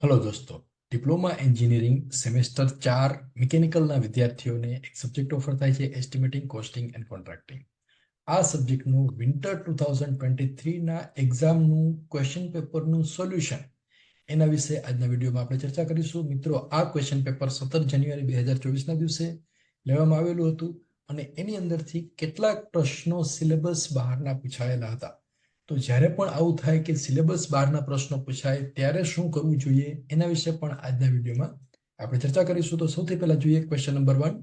Hello दोस्तों, diploma engineering semester 4 મિકેનિકલના વિદ્યાર્થીઓને એક સબ્જેક્ટ ઓફર થાય છે એસ્ટિમેટિંગ, કોસ્ટિંગ એન્ડ કોન્ટ્રાક્ટિંગ. આ સબ્જેક્ટનું વિન્ટર 2023ના એક્ઝામનું ક્વેશ્ચન પેપરનું સોલ્યુશન એના વિશે આજના વિડીયોમાં આપણે ચર્ચા કરીશું. મિત્રો, આ ક્વેશ્ચન પેપર 17 જાન્યુઆરી 2024ના દિવસે લેવામાં આવેલું હતું અને એની અંદરથી કેટલાક પ્રશ્નો સિલેબસ બહારના પૂછાયેલા હતા. તો જ્યારે પણ આવું થાય કે સિલેબસ બહારના પ્રશ્નો પૂછાય ત્યારે શું કરવું જોઈએ એના વિશે પણ આજના વિડીયોમાં આપણે ચર્ચા કરીશું. તો સૌથી પહેલા જોઈએ ક્વેશ્ચન નંબર 1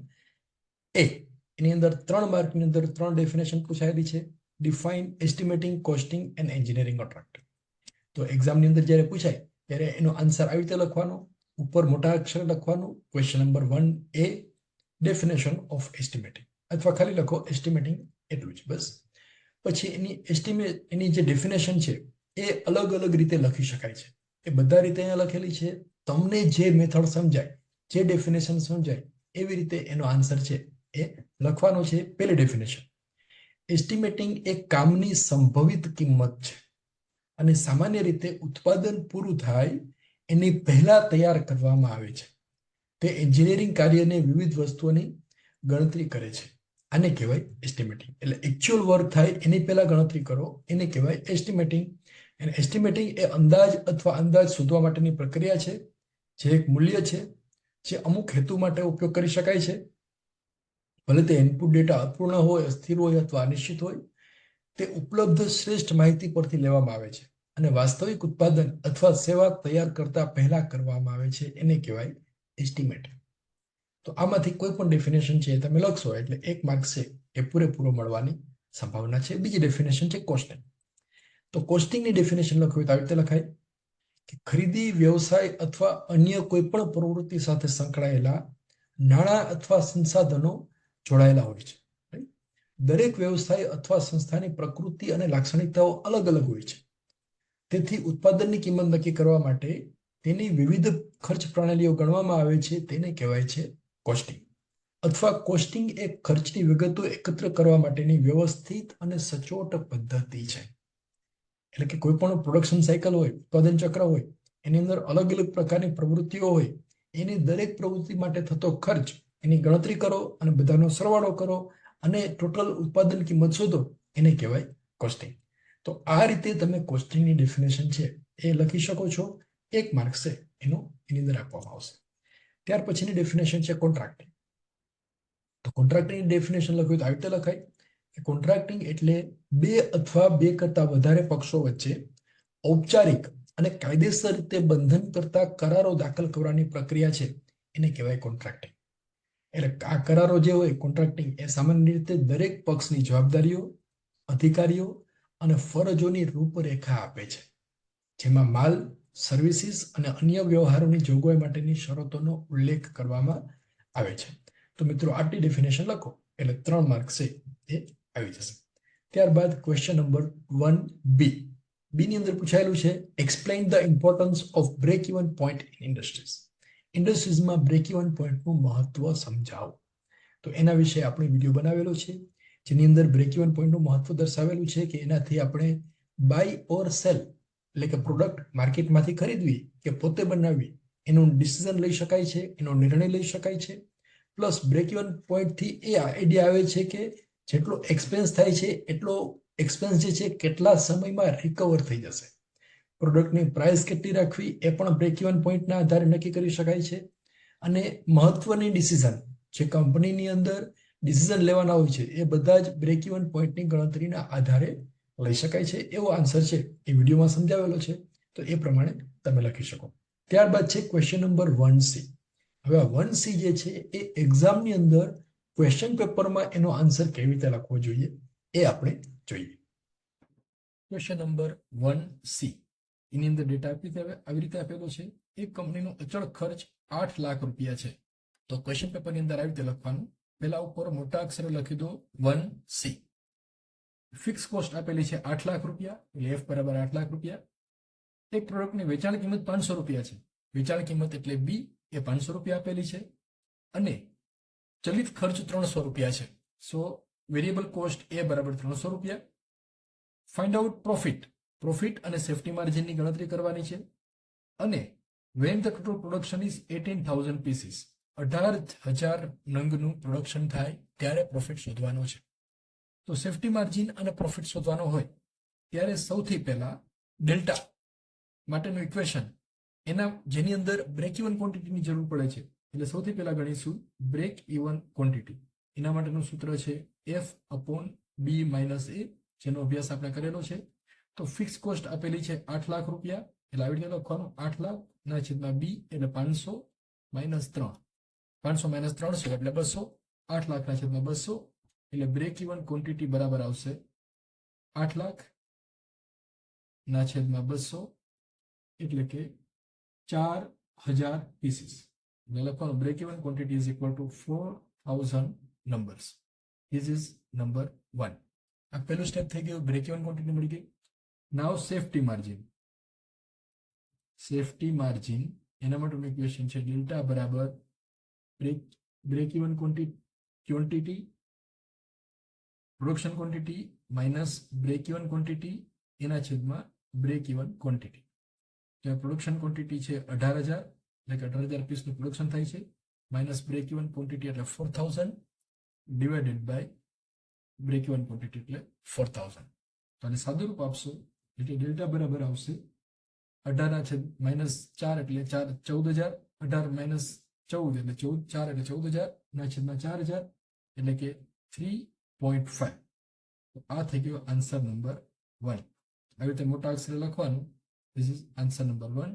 એ. એની અંદર 3 માર્કની અંદર 3 ડેફિનેશન પૂછાયેલી છે: define, estimating, costing and engineering contracting. તો એક્ઝામની અંદર જ્યારે પૂછાય ત્યારે એનો આન્સર આવી રીતે લખવાનો, ઉપર મોટા અક્ષરે લખવાનું question number 1 A definition of estimating, અથવા ખાલી લખો એસ્ટિમેટિંગ એટલું જ બસ. પછી એની જે ડેફિનેશન છે એ અલગ અલગ રીતે લખી શકાય છે. એ બધા રીતે અહીંયા લખેલી છે. તમને જે મેથડ સમજાય, જે ડેફિનેશન સમજાય એવી રીતે એનો આન્સર છે એ લખવાનો છે. પહેલી ડેફિનેશન: એસ્ટિમેટિંગ એ કામની સંભવિત કિંમત છે અને સામાન્ય રીતે ઉત્પાદન પૂરું થાય એની પહેલા તૈયાર કરવામાં આવે છે. તે એન્જિનિયરિંગ કાર્યને વિવિધ વસ્તુઓની ગણતરી કરે છે. આને કહેવાય એસ્ટિમેટિંગ. એટલે એક્ચ્યુઅલ વર્ક થાય એની પહેલા ગણતરી કરો એને કહેવાય એસ્ટિમેટિંગ. અને એસ્ટિમેટિંગ એ અંદાજ અથવા અંદાજ શોધવા માટેની પ્રક્રિયા છે, જે એક મૂલ્ય છે જે અમુક હેતુ માટે ઉપયોગ કરી શકાય છે. ભલે તે ઇનપુટ ડેટા અપૂર્ણ હોય, અસ્થિર હોય અથવા અનિશ્ચિત હોય. તે ઉપલબ્ધ શ્રેષ્ઠ માહિતી પરથી લેવામાં આવે છે અને વાસ્તવિક ઉત્પાદન અથવા સેવા તૈયાર કરતા પહેલા કરવામાં આવે છે. એને કહેવાય એસ્ટિમેટિંગ. તો આમાંથી કોઈ પણ ડેફિનેશન છે તમે લખશો એટલે 1 માર્ક છે એ પૂરેપૂરો મળવાની સંભાવના છે. બીજી ડેફિનેશન છે કોસ્ટિંગ. તો કોસ્ટિંગની ડેફિનેશન લખવી તો આવી રીતે લખાય કે ખરીદી, વ્યવસાય અથવા અન્ય કોઈ પણ પ્રવૃત્તિ સાથે સંકળાયેલા નાણાં અથવા સંસાધનો જોડાયેલા હોય છે. દરેક વ્યવસાય અથવા સંસ્થાની પ્રકૃતિ અને લાક્ષણિકતાઓ અલગ અલગ હોય છે. તેથી ઉત્પાદનની કિંમત નક્કી કરવા માટે તેની વિવિધ ખર્ચ પ્રણાલીઓ ગણવામાં આવે છે. તેને કહેવાય છે કોસ્ટિંગ. અથવા કોસ્ટિંગ એ ખર્ચની વિગતો એકત્ર કરવા માટેની વ્યવસ્થિત અને સચોટ પદ્ધતિ છે. એટલે કે કોઈ પણ પ્રોડક્શન સાયકલ હોય, ઉત્પાદન ચક્ર હોય, એની અંદર અલગ અલગ પ્રકારની પ્રવૃત્તિઓ હોય. એની દરેક પ્રવૃત્તિ માટે થતો ખર્ચ એની ગણતરી કરો અને બધાનો સરવાળો કરો અને ટોટલ ઉત્પાદન કિંમત શોધો. એને કહેવાય કોસ્ટિંગ. તો આ રીતે તમે કોસ્ટિંગની ડેફિનેશન છે એ લખી શકો છો. 1 માર્ક છે એનો એની અંદર આપવામાં આવશે. ત્યાર પછીની ડેફિનેશન છે કોન્ટ્રાક્ટિંગ. તો કોન્ટ્રાક્ટિંગની ડેફિનેશન લખ્યું તો આવી રીતે લખાય કે કોન્ટ્રાક્ટિંગ એટલે 2 અથવા 2 કરતા વધારે પક્ષો વચ્ચે ઔપચારિક અને કાયદેસર રીતે બંધન કરતા કરારો દાખલ કરવાની પ્રક્રિયા છે. એને કહેવાય કોન્ટ્રાક્ટિંગ. એટલે આ કરારો જે હોય કોન્ટ્રાક્ટિંગ એ સામાન્ય રીતે દરેક પક્ષની જવાબદારીઓ, અધિકારીઓ અને ફરજોની રૂપરેખા આપે છે, જેમાં માલ, સર્વિસીસ અને અન્ય વ્યવહારોની જોગવાઈ માટેની શરતોનો ઉલ્લેખ કરવામાં આવે છે. તો મિત્રો, આટલી ડેફિનેશન લખો એટલે 3 માર્ક છે એ આવી જશે. ત્યારબાદ ક્વેશ્ચન નંબર 1 બી ની અંદર પૂછાયેલું છે explain the importance of break even point in industries. ઇન્ડસ્ટ્રીઝમાં બ્રેક ઇવન પોઈન્ટનું મહત્વ સમજાવો. તો એના વિશે આપણે વિડીયો બનાવેલો છે, જેની અંદર બ્રેક ઇવન પોઈન્ટનું મહત્વ દર્શાવેલું છે કે એનાથી આપણે બાય ઓર સેલ, એટલે કે પ્રોડક્ટ માર્કેટમાંથી ખરીદવી કે પોતે બનાવવી, એનું ડિસિઝન લઈ શકાય છે, એનો નિર્ણય લઈ શકાય છે. પ્લસ બ્રેક ઇવન પોઈન્ટથી એ આઈડિયા આવે છે કે જેટલો એક્સપેન્સ થાય છે એટલો એક્સપેન્સ જે છે કેટલા સમયમાં રિકવર થઈ જશે. પ્રોડક્ટની પ્રાઇસ કેટલી રાખવી એ પણ બ્રેક ઇવન પોઈન્ટના આધારે નક્કી કરી શકાય છે. અને મહત્વની ડિસિઝન જે કંપનીની અંદર ડિસિઝન લેવાના હોય છે એ બધા જ બ્રેક ઇવન પોઈન્ટની ગણતરીના આધારે લઈ શકાય છે. એવો આન્સર છે એ વિડીયોમાં સમજાવેલો છે, તો એ પ્રમાણે તમે લખી શકો. ત્યારબાદ છે ક્વેશ્ચન નંબર 1C. હવે 1C જે છે એ એક્ઝામની અંદર ક્વેશ્ચન પેપરમાં એનો આન્સર કેવી રીતે લખવો જોઈએ એ આપણે જોઈએ. ક્વેશ્ચન નંબર 1C એની અંદર ડેટા આવી રીતે આપેલો છે. એક કંપનીનો અચળ ખર્ચ 8 લાખ રૂપિયા છે. તો ક્વેશ્ચન પેપરની અંદર આવી રીતે લખવાનું. પહેલા ઉપર મોટા અક્ષરે લખી દો 1C. ફિક્સ કોસ્ટ આપેલી છે 8 લાખ રૂપિયા, એટલે F બરાબર 8 લાખ રૂપિયા. એક પ્રોડક્ટની વેચાણ કિંમત 500 રૂપિયા છે. વેચાણ કિંમત એટલે B એ 500 રૂપિયા આપેલી છે. અને ચલિત ખર્ચ 300 રૂપિયા છે. સો વેરિયેબલ કોસ્ટ એ બરાબર 300 રૂપિયા. ફાઇન્ડ આઉટ પ્રોફિટ અને સેફ્ટી માર્જિનની ગણતરી કરવાની છે. અને when the total production is 18,000 pieces, 18,000 નંગનું production થાય ત્યારે પ્રોફિટ શોધવાનો છે. તો સેફટી માર્જિન અને પ્રોફિટ શોધવાનો હોય ત્યારે સૌથી પહેલા ડેલ્ટા માટેનું ઇક્વેશન એના જેની અંદર બ્રેક ઇવન ક્વોન્ટિટીની જરૂર પડે છે, એટલે સૌથી પહેલા ગણીશું બ્રેક ઇવન ક્વોન્ટિટી. એના માટેનું સૂત્ર છે F/B - A, જેનો અભ્યાસ આપણે કરેલો છે. તો ફિક્સ કોસ્ટ આપેલી છે 8 લાખ રૂપિયા, એટલે આવી રીતે લખવાનું 8 લાખ ના છેદમાં B એટલે 500 - 3, 500 - 300 એટલે 200, 8 લાખ ના છેદમાં 200 એટલે બ્રેક ઇવન ક્વોન્ટિટી બરાબર આવશે 8 લાખ ના છેદમાં 200 એટલે કે 4000 પીસીસ. એટલે લખવાનું break even quantity is equal to 4000 numbers. This is number 1. આ પહેલું સ્ટેપ થઈ ગયું, બ્રેક ઇવન ક્વોન્ટિટી મળી ગઈ. Now safety margin. Safety margin એના માટેનું ઇક્વેશન છે ડેલ્ટા બરાબર break even quantity production quantity minus break even quantity એના છેદમાં બ્રેક ઇવન ક્વોન્ટિટી. તો પ્રોડક્શન ક્વોન્ટિટી છે 18,000, એટલે કે 18,000 પીસનું પ્રોડક્શન થાય છે, માઇનસ બ્રેક ઇવન ક્વોન્ટિટી એટલે 4,000 divided by break even quantity એટલે 4,000. તો આને સાદું રૂપ આપશો એટલે ડેલ્ટા બરાબર આવશે 18 માઇનસ 4 એટલે 14,000, 18 - 14 એટલે 4 એટલે 14,000 ના છેદમાં 4,000 એટલે કે 3.5. તો આ થઈ ગયો આન્સર નંબર 1. આવી રીતે મોટા અક્ષરે લખવાનું. This is answer number 1.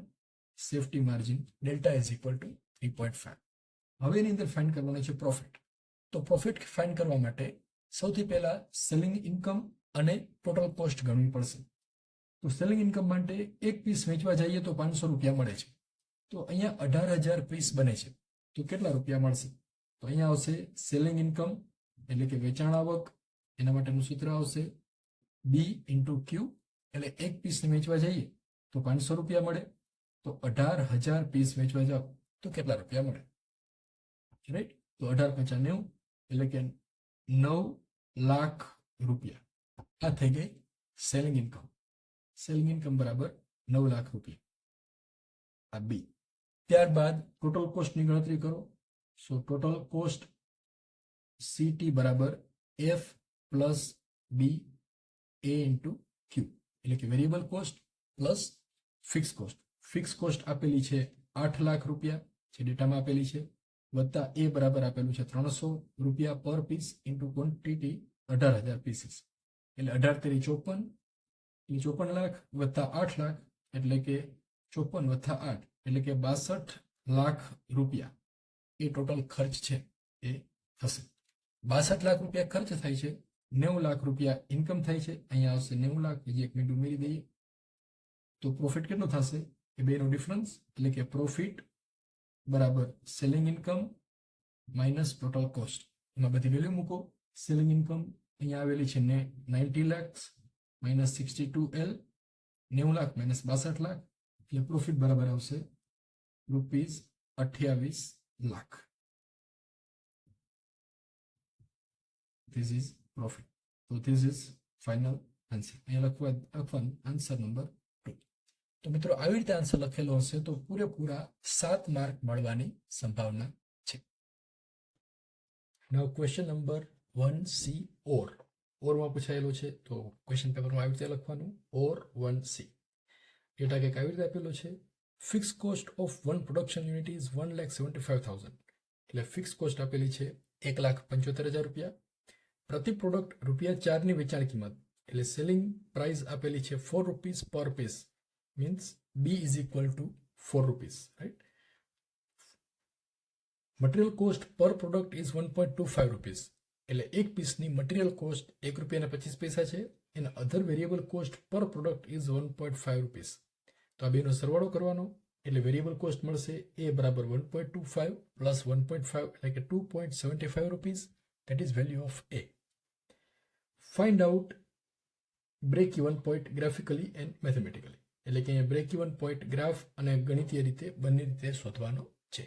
Safety margin delta is equal to 3.5. હવે એની અંદર ફાઇન્ડ કરવાનું છે પ્રોફિટ. તો પ્રોફિટ ફાઇન્ડ કરવા માટે સૌથી પહેલા સેલિંગ ઇન્કમ અને ટોટલ કોસ્ટ ગણવી પડશે. તો સેલિંગ ઇન્કમ માટે એક પીસ વેચવા જઈએ તો 500 રૂપિયા મળે છે. તો અહીંયા 18,000 પીસ બને છે, તો કેટલા રૂપિયા મળશે? તો અહીંયા આવશે સેલિંગ ઇન્કમ એટલે કે વેચાણ આવક. એના માટેનું સૂત્ર આવશે B × Q, એટલે એક પીસને વેચવા જઈએ તો 500 રૂપિયા મળે. તો 18,000 પીસ વેચવા જાઓ તો કેટલા રૂપિયા મળે? રાઈટ. તો 18 × 5 = 90, એટલે કે 9 લાખ રૂપિયા. આ થઈ ગઈ સેલિંગ ઇન્કમ. સેલિંગ ઇન્કમ બરાબર 9 લાખ રૂપિયા. આ B. ત્યારબાદ ટોટલ કોસ્ટની ગણતરી કરો. સો ટોટલ કોસ્ટ CT બરાબર F + B A × Q, એટલે કે variable cost plus fix cost. Fix cost આપેલી છે 8 લાખ રૂપિયા, જે ડેટામાં આપેલી છે, વત્તા A બરાબર આપેલું છે 300 રૂપિયા પર પીસ ઇન્ટુ ક્વોન્ટિટી 18,000 પીસીસ, એટલે 18 × 54 એટલે 54 લાખ વત્તા 8 લાખ એટલે કે 54 + 8 એટલે કે 62 લાખ રૂપિયા એ ટોટલ ખર્ચ છે એ થશે. 62 લાખ રૂપિયા ખર્ચ થાય છે, 90 લાખ રૂપિયા ઇન્કમ થાય છે. અહીંયા આવશે 90 લાખ, બીજી એક મિનિટ ઉમેરી દઈએ તો પ્રોફિટ કેટલો થશે એ બેનો ડિફરન્સ, એટલે કે પ્રોફિટ બરાબર selling income minus total cost. એમાં બધી વેલ્યુ મૂકો. સેલિંગ ઇન્કમ અહીંયા આવેલી છે 90 lakh minus 62L, 90 lakh minus 62 lakh, એટલે પ્રોફિટ બરાબર આવશે ₹28 lakh. This is profit. So this is final answer. અહીંયા લખવાનું આન્સર નંબર 2. તો મિત્રો આવી રીતે આન્સર લખેલો હશે તો પૂરેપૂરા 7 માર્ક મળવાની સંભાવના છે. નાઉ ક્વેશ્ચન નંબર 1C ઓર. ઓરમાં પૂછાયેલો છે, તો ક્વેશ્ચન પેપરમાં આવી રીતે લખવાનું ઓર 1C. ડેટા કંઈક આવી રીતે આપેલો છે. Fix cost of one production unit is 1,75,000. એટલે ફિક્સ કોસ્ટ આપેલી છે 1,75,000 રૂપિયા. પ્રતિ પ્રોડક્ટ ₹4 ની વેચાણ કિંમત એટલે સેલિંગ પ્રાઇસ આપેલી છે 4 rupees per piece, means B is equal to 4 rupees. Right. Material cost per product is 1.25 rupees, એટલે એક પીસની મટીરિયલ કોસ્ટ ₹1.25 છે, અને other variable cost per product is 1.5 rupees. તો આ બેનો સરવાળો કરવાનો, એટલે વેરિયેબલ કોસ્ટ મળશે A બરાબર 1.25 પ્લસ 1.5 એટલે કે 2.75 rupees. That is value of A. Find out break even point graphically and mathematically. એટલે કે અહીંયા બ્રેક ઇવન પોઈન્ટ ગ્રાફ અને ગણિતીય રીતે બંને રીતે શોધવાનો છે.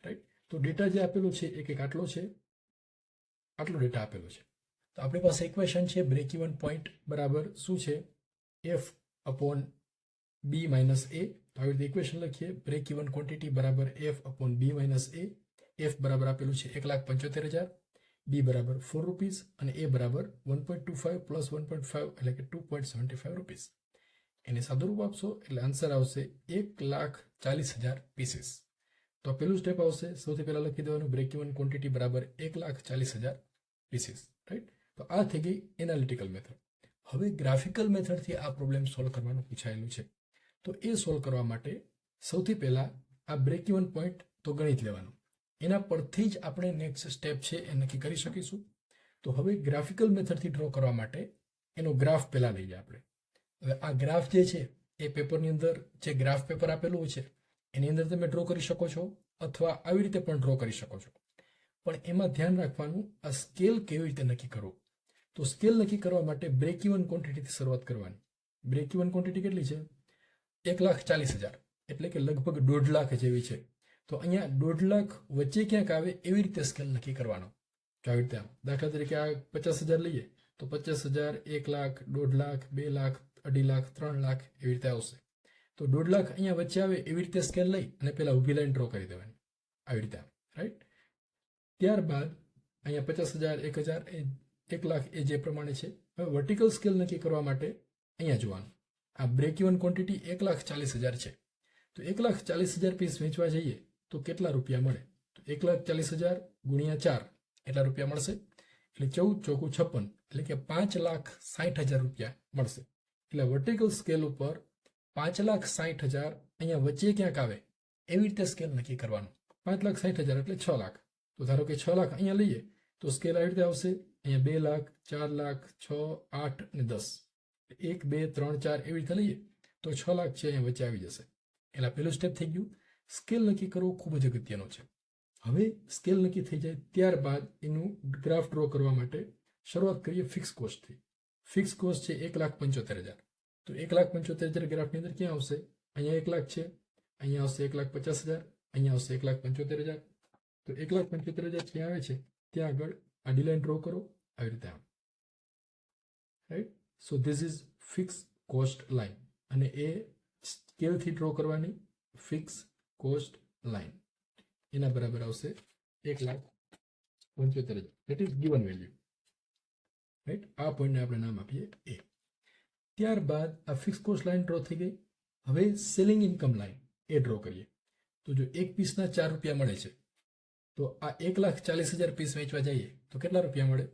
રાઈટ. તો ડેટા જે આપેલો છે એક આટલો છે, આટલો ડેટા આપેલો છે. તો આપણી પાસે ઇક્વેશન છે બ્રેક ઇવન પોઈન્ટ બરાબર શું છે? F/B બી માઇનસ એ. તો આવી રીતે ઇક્વેશન લખીએ, બ્રેક ઇવન ક્વોન્ટિટી બરાબર એફ અપોન બી માઇનસ એ. એફ બરાબર આપેલું છે 1,75,000, બી બરાબર 4 રૂપીસ અને એ બરાબર 1.25 પ્લસ 1.5 એટલે કે 2.75 રૂપીસ. એને સાદુરૂપ આપશો એટલે આન્સર આવશે 1,40,000 પીસીસ. તો પેલું સ્ટેપ આવશે, સૌથી પહેલા લખી દેવાનું બ્રેક ઇવન ક્વોન્ટિટી બરાબર 1,40,000 પીસીસ. રાઈટ. તો આ થઈ ગઈ એનાલિટિકલ મેથડ. હવે ગ્રાફિકલ મેથડથી આ પ્રોબ્લેમ સોલ્વ કરવાનું પૂછાયેલું છે. તો એ સોલ્વ કરવા માટે સૌથી પહેલા આ બ્રેક ઇવન પોઈન્ટ તો ગણિત લેવાનું, એના પરથી જ આપણે નેક્સ્ટ સ્ટેપ છે એ નક્કી કરી શકીશું. તો હવે ગ્રાફિકલ મેથડથી ડ્રો કરવા માટે એનો ગ્રાફ પહેલા લઈએ આપણે. હવે આ ગ્રાફ જે છે એ પેપરની અંદર જે ગ્રાફ પેપર આપેલું છે એની અંદર તમે ડ્રો કરી શકો છો, અથવા આવી રીતે પણ ડ્રો કરી શકો છો. પણ એમાં ધ્યાન રાખવાનું આ સ્કેલ કેવી રીતે નક્કી કરવું. તો સ્કેલ નક્કી કરવા માટે બ્રેક ઇવન ક્વોન્ટિટીથી શરૂઆત કરવાની. બ્રેક ઇવન ક્વોન્ટિટી કેટલી છે? 1,40,000 એટલે કે લગભગ 1.5 લાખ જેવી છે. તો અહીંયા 1.5 લાખ વચ્ચે ક્યાંક આવે એવી રીતે સ્કેલ નક્કી કરવાનો. તો આવી રીતે દાખલા તરીકે આ 50,000 લઈએ તો 50,000, 1 લાખ, 1.5 લાખ, 2 લાખ, 2.5 લાખ, 3 લાખ એવી રીતે આવશે. તો 1.5 લાખ અહીંયા વચ્ચે આવે એવી રીતે સ્કેલ લઈ અને પહેલા ઊભી લાઈન ડ્રો કરી દેવાની આવી રીતે. રાઈટ. ત્યારબાદ અહીંયા 50,000, 1,000, 1 લાખ એ જે પ્રમાણે છે. હવે વર્ટિકલ સ્કેલ નક્કી કરવા માટે અહીંયા જોવાનું, આ બ્રેક ઇવન ક્વોન્ટિટી 1,40,000 છે. તો 1,40,000 પીસ વેચવા જઈએ તો કેટલા રૂપિયા મળે? તો 1,40,000 ગુણ્યા 4 એટલા રૂપિયા મળશે. એટલે 14 ચોકું 56 એટલે કે 5,60,000 રૂપિયા મળશે. એટલે વર્ટિકલ સ્કેલ ઉપર 5,60,000 અહીંયા વચ્ચે ક્યાંક આવે એવી રીતે સ્કેલ નક્કી કરવાનું. 5,60,000 એટલે 6 લાખ. તો ધારો કે 6 લાખ અહીંયા લઈએ તો સ્કેલ આવી રીતે આવશે. અહીંયા 2 લાખ, 4 લાખ, 6, 8 અને 10. 1, 2, 3, 4 એવી રીતે લઈએ તો 6 લાખ છે અહીંયા વચ્ચે આવી જશે. એટલે પહેલું સ્ટેપ થઈ ગયું. સ્કેલ નક્કી કરવું ખૂબ જ અગત્યનો છે. હવે સ્કેલ નક્કી થઈ જાય ત્યારબાદ એનું ગ્રાફ ડ્રો કરવા માટે શરૂઆત કરીએ ફિક્સ કોસ્ટથી. ફિક્સ કોસ્ટ છે 1,75,000. તો 1,75,000 ગ્રાફની અંદર ક્યાં આવશે? અહીંયા 1 લાખ છે, અહીંયા આવશે 1,50,000, અહીંયા આવશે 1,75,000. તો 1,75,000 ક્યાં આવે છે ત્યાં આગળ આડી લાઈન ડ્રો કરો આવી રીતે આમ. Right. So this is fix cost line અને એ સ્કેલથી ડ્રો કરવાની ફિક્સ કોસ્ટ લાઈન. એના બરાબર આવશે 1,75,000. That is given value. Right. આ પોઈન્ટને આપણે નામ આપીએ એ. ત્યારબાદ આ ફિક્સ કોસ્ટ લાઈન ડ્રો થઈ ગઈ. હવે સેલિંગ ઇન્કમ લાઈન એ ડ્રો કરીએ. તો જો એક પીસના 4 રૂપિયા મળે છે તો આ 1,40,000 પીસ વેચવા જઈએ તો કેટલા રૂપિયા મળે?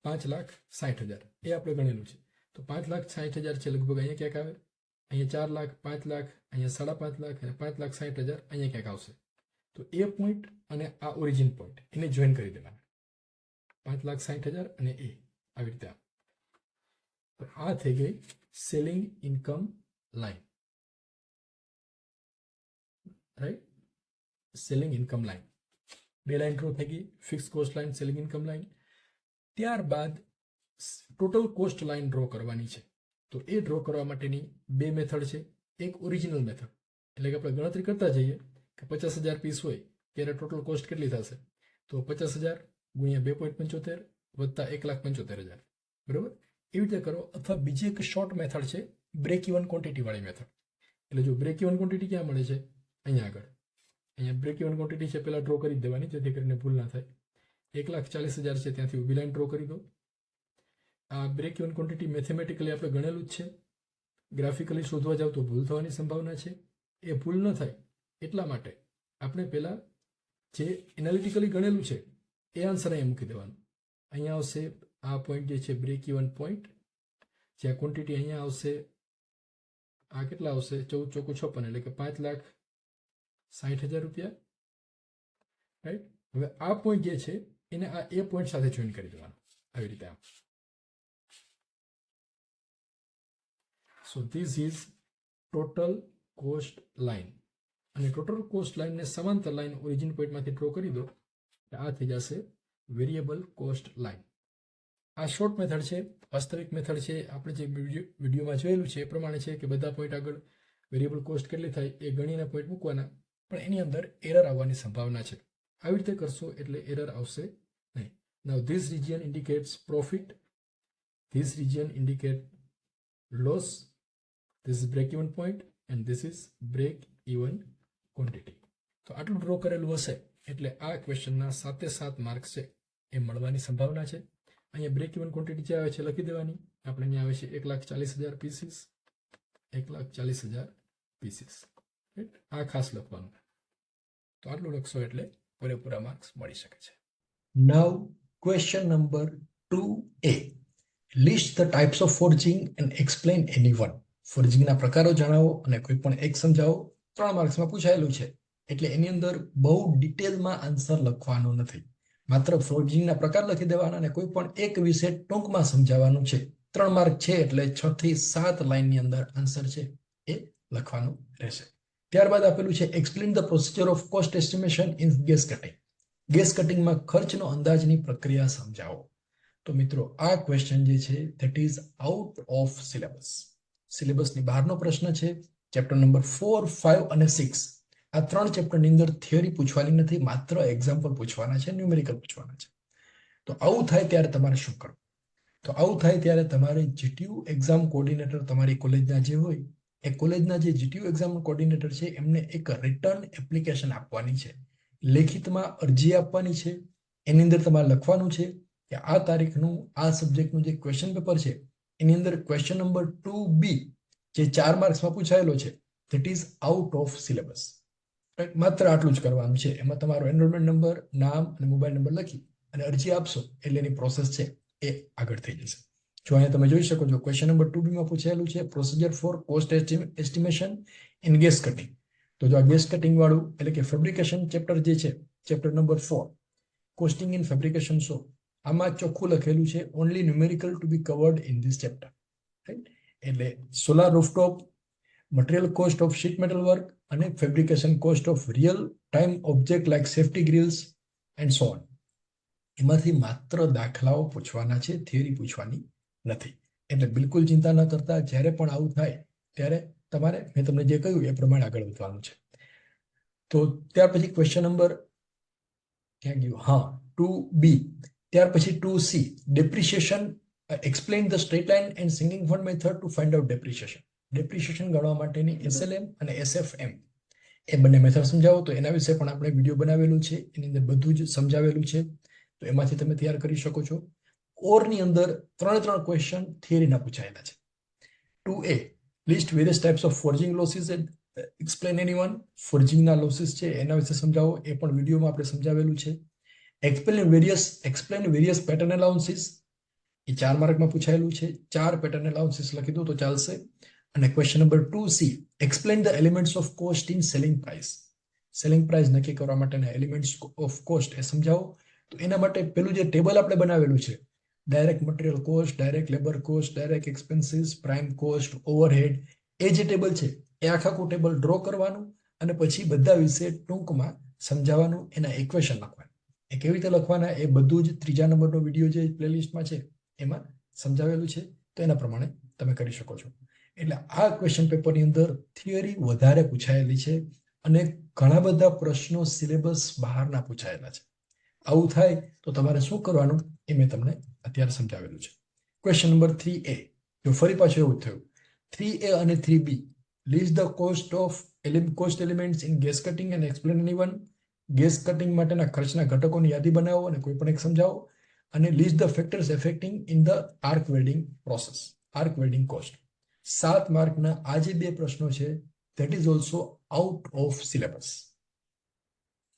5,60,000. એ આપણે ગણેલું છે. તો 5,60,000 છે લગભગ અહીંયા ક્યાંક આવે. અહીંયા 4 લાખ, 5 લાખ, અહીંયા 5.5 લાખ અને 5,60,000 અહીંયા ક્યાંક આવશે. તો એ પોઈન્ટ અને આ ઓરિજિન પોઈન્ટ એને જોઈન કરી દેવાના. 5,60,000 અને એ આવી રીતે. તો આ થઈ ગઈ selling income line. Right. Selling income line. 2 line draw થઈ ગઈ, fix cost line, selling income line. ત્યારબાદ ટોટલ કોસ્ટ લાઈન ડ્રો કરવાની છે. તો એ ડ્રો કરવા માટેની 2 મેથડ છે. એક ઓરિજિનલ મેથડ એટલે કે આપણે ગણતરી કરતા જઈએ કે 50,000 પીસ હોય ત્યારે ટોટલ કોસ્ટ કેટલી થશે? તો 50,000 ગુણ્યા 2.75 વત્તા 1,75,000. બરાબર. એવી રીતે કરો. અથવા બીજી એક શોર્ટ મેથડ છે બ્રેક ઇવન ક્વોન્ટિટી વાળી મેથડ. એટલે જો બ્રેક ઇવન ક્વોન્ટિટી ક્યાં મળે છે? અહીંયા આગળ. અહીંયા બ્રેક ઇવન ક્વોન્ટિટી છે પહેલાં ડ્રો કરી દેવાની જેથી કરીને ભૂલ ના થાય. 1,40,000 છે ત્યાંથી ઊભી લાઈન ડ્રો કરી દો. આ બ્રેક ઇવન ક્વોન્ટિટી મેથેમેટિકલી આપણે ગણેલું જ છે. ગ્રાફિકલી શોધવા જાવ તો ભૂલ થવાની સંભાવના છે. એ ભૂલ ન થાય એટલા માટે આપણે પહેલાં જે એનાલિટિકલી ગણેલું છે એ આન્સર અહીંયા મૂકી દેવાનું. અહીંયા આવશે આ પોઈન્ટ જે છે બ્રેક ઇવન પોઈન્ટ. જ્યાં ક્વોન્ટિટી અહીંયા આવશે આ કેટલા આવશે? 14 ચોકું 56 એટલે કે 5,60,000 રૂપિયા. રાઈટ. હવે આ પોઈન્ટ જે છે એને આ એ પોઈન્ટ સાથે જોઈન કરી દેવાનું આવી રીતે આમ. So this is total cost line. અને ટોટલ કોસ્ટ લાઈનને સમાંતર લાઈન ઓરિજિન પોઈન્ટમાંથી ડ્રો કરી દો આ થઈ જશે વેરિયેબલ કોસ્ટ લાઈન. આ શોર્ટ મેથડ છે. વાસ્તવિક મેથડ છે આપણે જે વિડીયોમાં જોયેલું છે એ પ્રમાણે છે કે બધા પોઈન્ટ આગળ વેરિયેબલ કોસ્ટ કેટલી થાય એ ગણીને પોઈન્ટ મૂકવાના, પણ એની અંદર એરર આવવાની સંભાવના છે. આવી રીતે કરશો એટલે એરર આવશે નહીં. Now this region indicates profit, this region indicate loss, this is break even point and this is break even quantity. તો આટલું ડ્રો કરેલું હશે એટલે આ ક્વેશ્ચનના 7 માર્ક્સ છે એ મળવાની સંભાવના છે. અહીંયા બ્રેક ઇવન ક્વોન્ટિટી જે આવે છે લખી દેવાની. આપણે અહીંયા આવે છે 1,40,000 પીસીસ, 1,40,000 પીસીસ. આ ખાસ લખવાનું. તો આટલું લખશો એટલે પૂરેપૂરા માર્ક્સ મળી શકે છે. Now question number 2A. List the types of forging and explain any one. ફોર્જિંગના પ્રકારો જણાવો અને કોઈ પણ એક સમજાવો. 3 માર્ક્સમાં પૂછાયેલું છે એટલે એની અંદર બહુ ડિટેલમાં આન્સર લખવાનો નથી. માત્ર ફોર્જિંગના પ્રકાર લખી દેવાના અને કોઈ પણ એક વિશે ટૂંકમાં સમજાવવાનું છે. 3 માર્ક છે એટલે 6 થી 7 લાઇનની અંદર આન્સર છે એ લખવાનું રહેશે. ત્યારબાદ આપેલું છે explain the procedure of cost estimation in gas cutting. Gas કટિંગમાં ખર્ચનો અંદાજની પ્રક્રિયા સમજાવો. તો મિત્રો આ ક્વેશ્ચન જે છે that is out of syllabus. સિલેબસની બહારનો પ્રશ્ન છે. ચેપ્ટર નંબર 4, 5 અને 6 આ 3 ચેપ્ટરની અંદર થિયરી પૂછવાની નથી, માત્ર એક્ઝામ્પલ પૂછવાના છે, ન્યુમેરિકલ પૂછવાના છે. તો આવું થાય ત્યારે તમારે શું કરવું? તો આવું થાય ત્યારે તમારે જીટીયુ એક્ઝામ કોર્ડિનેટર તમારી કોલેજના જે હોય એ કોલેજના જે જીટીયુ એક્ઝામ કોર્ડિનેટર છે એમને એક રિટર્ન એપ્લિકેશન આપવાની છે, લેખિતમાં અરજી આપવાની છે. એની અંદર તમારે લખવાનું છે કે આ તારીખનું આ સબ્જેક્ટનું જે ક્વેશ્ચન પેપર છે એની અંદર ક્વેશ્ચન નંબર 2B જે 4 માર્ક્સમાં પૂછાયેલો છે that is out of syllabus. માત્ર આટલું જ કરવાનું છે. એમાં તમારો એનરોલમેન્ટ નંબર, નામ અને મોબાઈલ નંબર લખી અને અરજી આપશો એટલે એની પ્રોસેસ છે એ આગળ થઈ જશે. જો અહીંયા તમે જોઈ શકો છો ક્વેશ્ચન નંબર 2B માં પૂછાયેલું છે procedure for cost estimation in gas cutting. તો જો આ ગેસ કટિંગ વાળું એટલે કે ફેબ્રિકેશન ચેપ્ટર જે છે, chapter number 4 costing in fabrication shop, આમાં ચોખ્ખું લખેલું છે only numerical to be covered in this chapter. Right? એટલે solar rooftop, material cost of sheet metal work અને fabrication cost of real time object like safety grills and so on. એમાંથી માત્ર દાખલાઓ પૂછવાના છે, થિયરી પૂછવાની નથી. એટલે બિલકુલ ચિંતા ન કરતા. જ્યારે પણ આવું થાય ત્યારે તમારે મેં તમને જે કહ્યું એ પ્રમાણે આગળ વધવાનું છે. તો ત્યાર પછી ક્વેશ્ચન નંબર ક્યાં ગયું? હા, 2B. ત્યાર પછી 2C depreciation. Explain the straight line and singing fund method to find out depreciation. Depreciation ગણવા માટેની SLM અને SFM એ બંને મેથડ સમજાવો. તો એના વિશે પણ આપણે વિડીયો બનાવેલું છે, એની અંદર બધું જ સમજાવેલું છે. તો એમાંથી તમે તૈયાર કરી શકો છો. ઓરની અંદર 3 ક્વેશ્ચન થિયરીના પૂછાયેલા છે. 2A list various types of forging losses and explain any one. ફોર્જિંગના લોસીસ છે એના વિશે સમજાવો, એ પણ વિડીયોમાં આપણે સમજાવેલું છે. એક્સપ્લેન વેરિયસ પેટર્ન અલાઉન્સીસ, એ 4 માર્કમાં પૂછાયેલું છે. 4 પેટર્ન અલાઉન્સીસ લખી દો તો ચાલશે. અને question number 2C explain the elements of cost in selling price. Selling price નક્કી કરવા માટેના એલિમેન્ટ્સ ઓફ કોસ્ટ એ સમજાવો. તો એના માટે પેલું જે ટેબલ આપણે બનાવેલું છે, direct material cost, direct labour cost, direct expenses, prime cost, overhead, એ જે ટેબલ છે એ આખું ટેબલ ડ્રો કરવાનું અને પછી બધા વિશે ટૂંકમાં સમજાવવાનું, એના ઇક્વેશન લખવાનું. એ કેવી રીતે લખવાના એ બધું જ 3જા નંબરનો વિડીયો જે પ્લેલિસ્ટમાં છે એમાં સમજાવેલું છે. તો એના પ્રમાણે તમે કરી શકો છો. એટલે આ ક્વેશ્ચન પેપરની અંદર થિયરી વધારે પૂછાયેલી છે અને ઘણા બધા પ્રશ્નો સિલેબસ બહારના પૂછાયેલા છે. આવું થાય તો તમારે શું કરવાનું એ મેં તમને અત્યારે સમજાવેલું છે. Question number 3A. જો ફરી પાછું એવું થયું 3A અને 3B list the cost elements in gas cutting and explain anyone. Gas cutting માટેના ખર્ચના ઘટકોની યાદી બનાવો અને કોઈ પણ એક સમજાવો. અને list the factors affecting in the arc welding process, arc welding cost. 7 માર્કના આ જે 2 પ્રશ્નો છે that is also out of syllabus.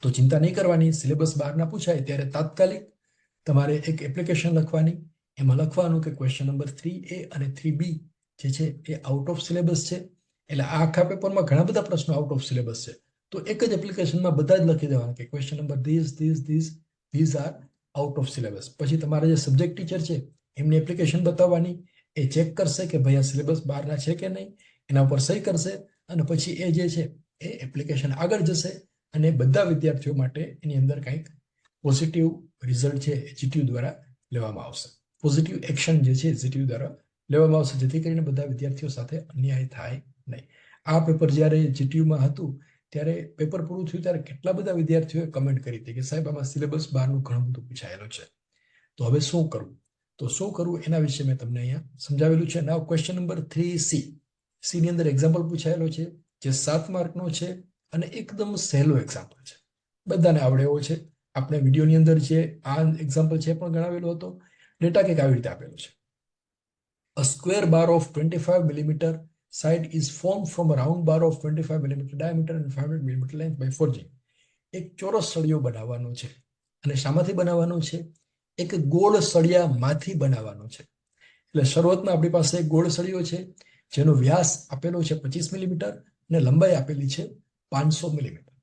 તો ચિંતા નહીં કરવાની. સિલેબસ બહારના પૂછાય ત્યારે તાત્કાલિક તમારે એક એપ્લિકેશન લખવાની. એમાં લખવાનું કે ક્વેશ્ચન નંબર 3A અને 3B જે છે એ આઉટ ઓફ સિલેબસ છે. એટલે આ આખા પેપરમાં ઘણા બધા પ્રશ્નો આઉટ ઓફ સિલેબસ છે. તો એક જ એપ્લિકેશનમાં બધા જ લખી દેવાના કે question number these are out of syllabus. પછી તમારા જે સબ્જેક્ટ ટીચર છે એમની એપ્લિકેશન બતાવવાની. એ ચેક કરશે કે ભાઈ આ સિલેબસ બહારના છે કે નહીં, એના ઉપર સહી કરશે અને પછી એ જે છે એ એપ્લિકેશન આગળ જશે અને બધા વિદ્યાર્થીઓ માટે એની અંદર કંઈક પોઝિટિવ રિઝલ્ટ છે એ જીટીયુ દ્વારા લેવામાં આવશે. પોઝિટિવ એક્શન જે છે જીટીયુ દ્વારા લેવામાં આવશે, જેથી કરીને બધા વિદ્યાર્થીઓ સાથે અન્યાય થાય નહીં. આ પેપર જ્યારે જીટીયુમાં હતું ત્યારે પેપર પૂરું થયું ત્યારે કેટલા બધા વિદ્યાર્થીઓએ કમેન્ટ કરી હતી કે સાહેબ આમાં સિલેબસ બહારનું ઘણું બધું પૂછાયેલું છે, તો હવે શું કરવું? તો શું કરવું એના વિશે મેં તમને અહીંયા સમજાવેલું છે. નાવ ક્વેશ્ચન નંબર 3C. સી ની અંદર એક્ઝામ્પલ પૂછાયેલો છે. જે 7 માર્કનો છે અને એકદમ સહેલો એક્ઝામ્પલ છે, બધાને આવડે એવો છે. આપણે વિડીયોની અંદર જે આ એક્ઝામ્પલ છે પણ ગણાવેલો હતો. ડેટા કંઈક આવી રીતે આપેલો છે. A square bar of 25 millimeter side is formed from a round bar of 25 millimeter diameter and 500 millimeter length by forging. એક ચોરસ સળિયો બનાવવાનો છે અને શામાંથી બનાવવાનો છે? એક ગોળ સળિયામાંથી બનાવવાનો છે. એટલે શરૂઆતમાં આપણી પાસે એક ગોળ સળિયો છે જેનો વ્યાસ આપેલો છે 25 મિલીમીટર અને લંબાઈ આપેલી છે 500 મિલીમીટર.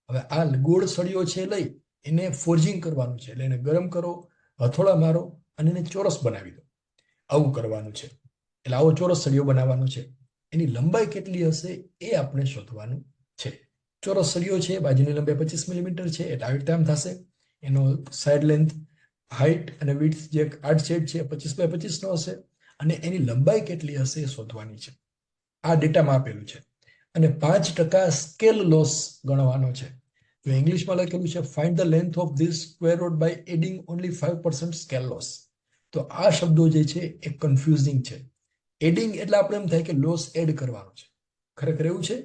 હવે આ ગોળ સળિયો છે લઈ એને ફોર્જિંગ કરવાનું છે, એટલે એને ગરમ કરો, હથોડા મારો અને એને ચોરસ બનાવી દો. આવું કરવાનું છે. એટલે આવો ચોરસ સળિયો બનાવવાનો છે. એની લંબાઈ કેટલી હશે એ આપણે શોધવાનું છે. ચોરસ સળિયો છે, બાજુની લંબાઈ 25 મિલીમીટર છે, એટલે આવી રીતે આમ થશે. એનો સાઇડ લેન્થ, હાઇટ અને વિડ્થ જે આડછેદ છે 25 બાય 25 નો હશે અને એની લંબાઈ કેટલી હશે એ શોધવાની છે. આ ડેટામાં આપેલું છે અને 5% સ્કેલ લોસ ગણવાનો છે. તો ઇંગ્લિશમાં લખેલું છે find the length of this square root by adding only 5% scale loss. તો આ શબ્દો જે છે એ કન્ફ્યુઝિંગ છે. એડિંગ એટલે આપણે એમ થાય કે લોસ એડ કરવાનો છે. ખરેખર એવું છે?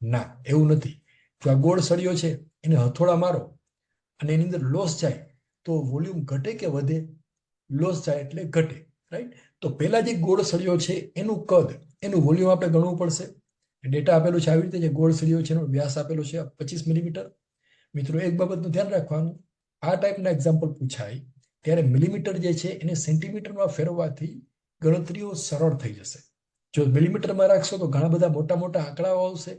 ના, એવું નથી. જો આ ગોળ સળિયો છે એને હથોડા મારો અને એની અંદર લોસ જાય તો વોલ્યુમ ઘટે કે વધે? લોસ જાય એટલે ઘટે, રાઈટ? તો પહેલા જે ગોળ સળિયો છે એનું કદ, એનું વોલ્યુમ આપણે ગણવું પડશે. ડેટા આપેલું છે આવી રીતે, જે ગોળ સળિયો છે એનો વ્યાસ આપેલો છે 25 મિલીમીટર. મિત્રો એક બાબતનું ધ્યાન રાખવાનું, આ ટાઈપના એક્ઝામ્પલ પૂછાય ત્યારે મિલીમીટર જે છે એને સેન્ટીમીટરમાં ફેરવવાથી ગણતરીઓ સરળ થઈ જશે. જો મિલીમીટરમાં રાખશો તો ઘણા બધા મોટા મોટા આંકડાઓ આવશે.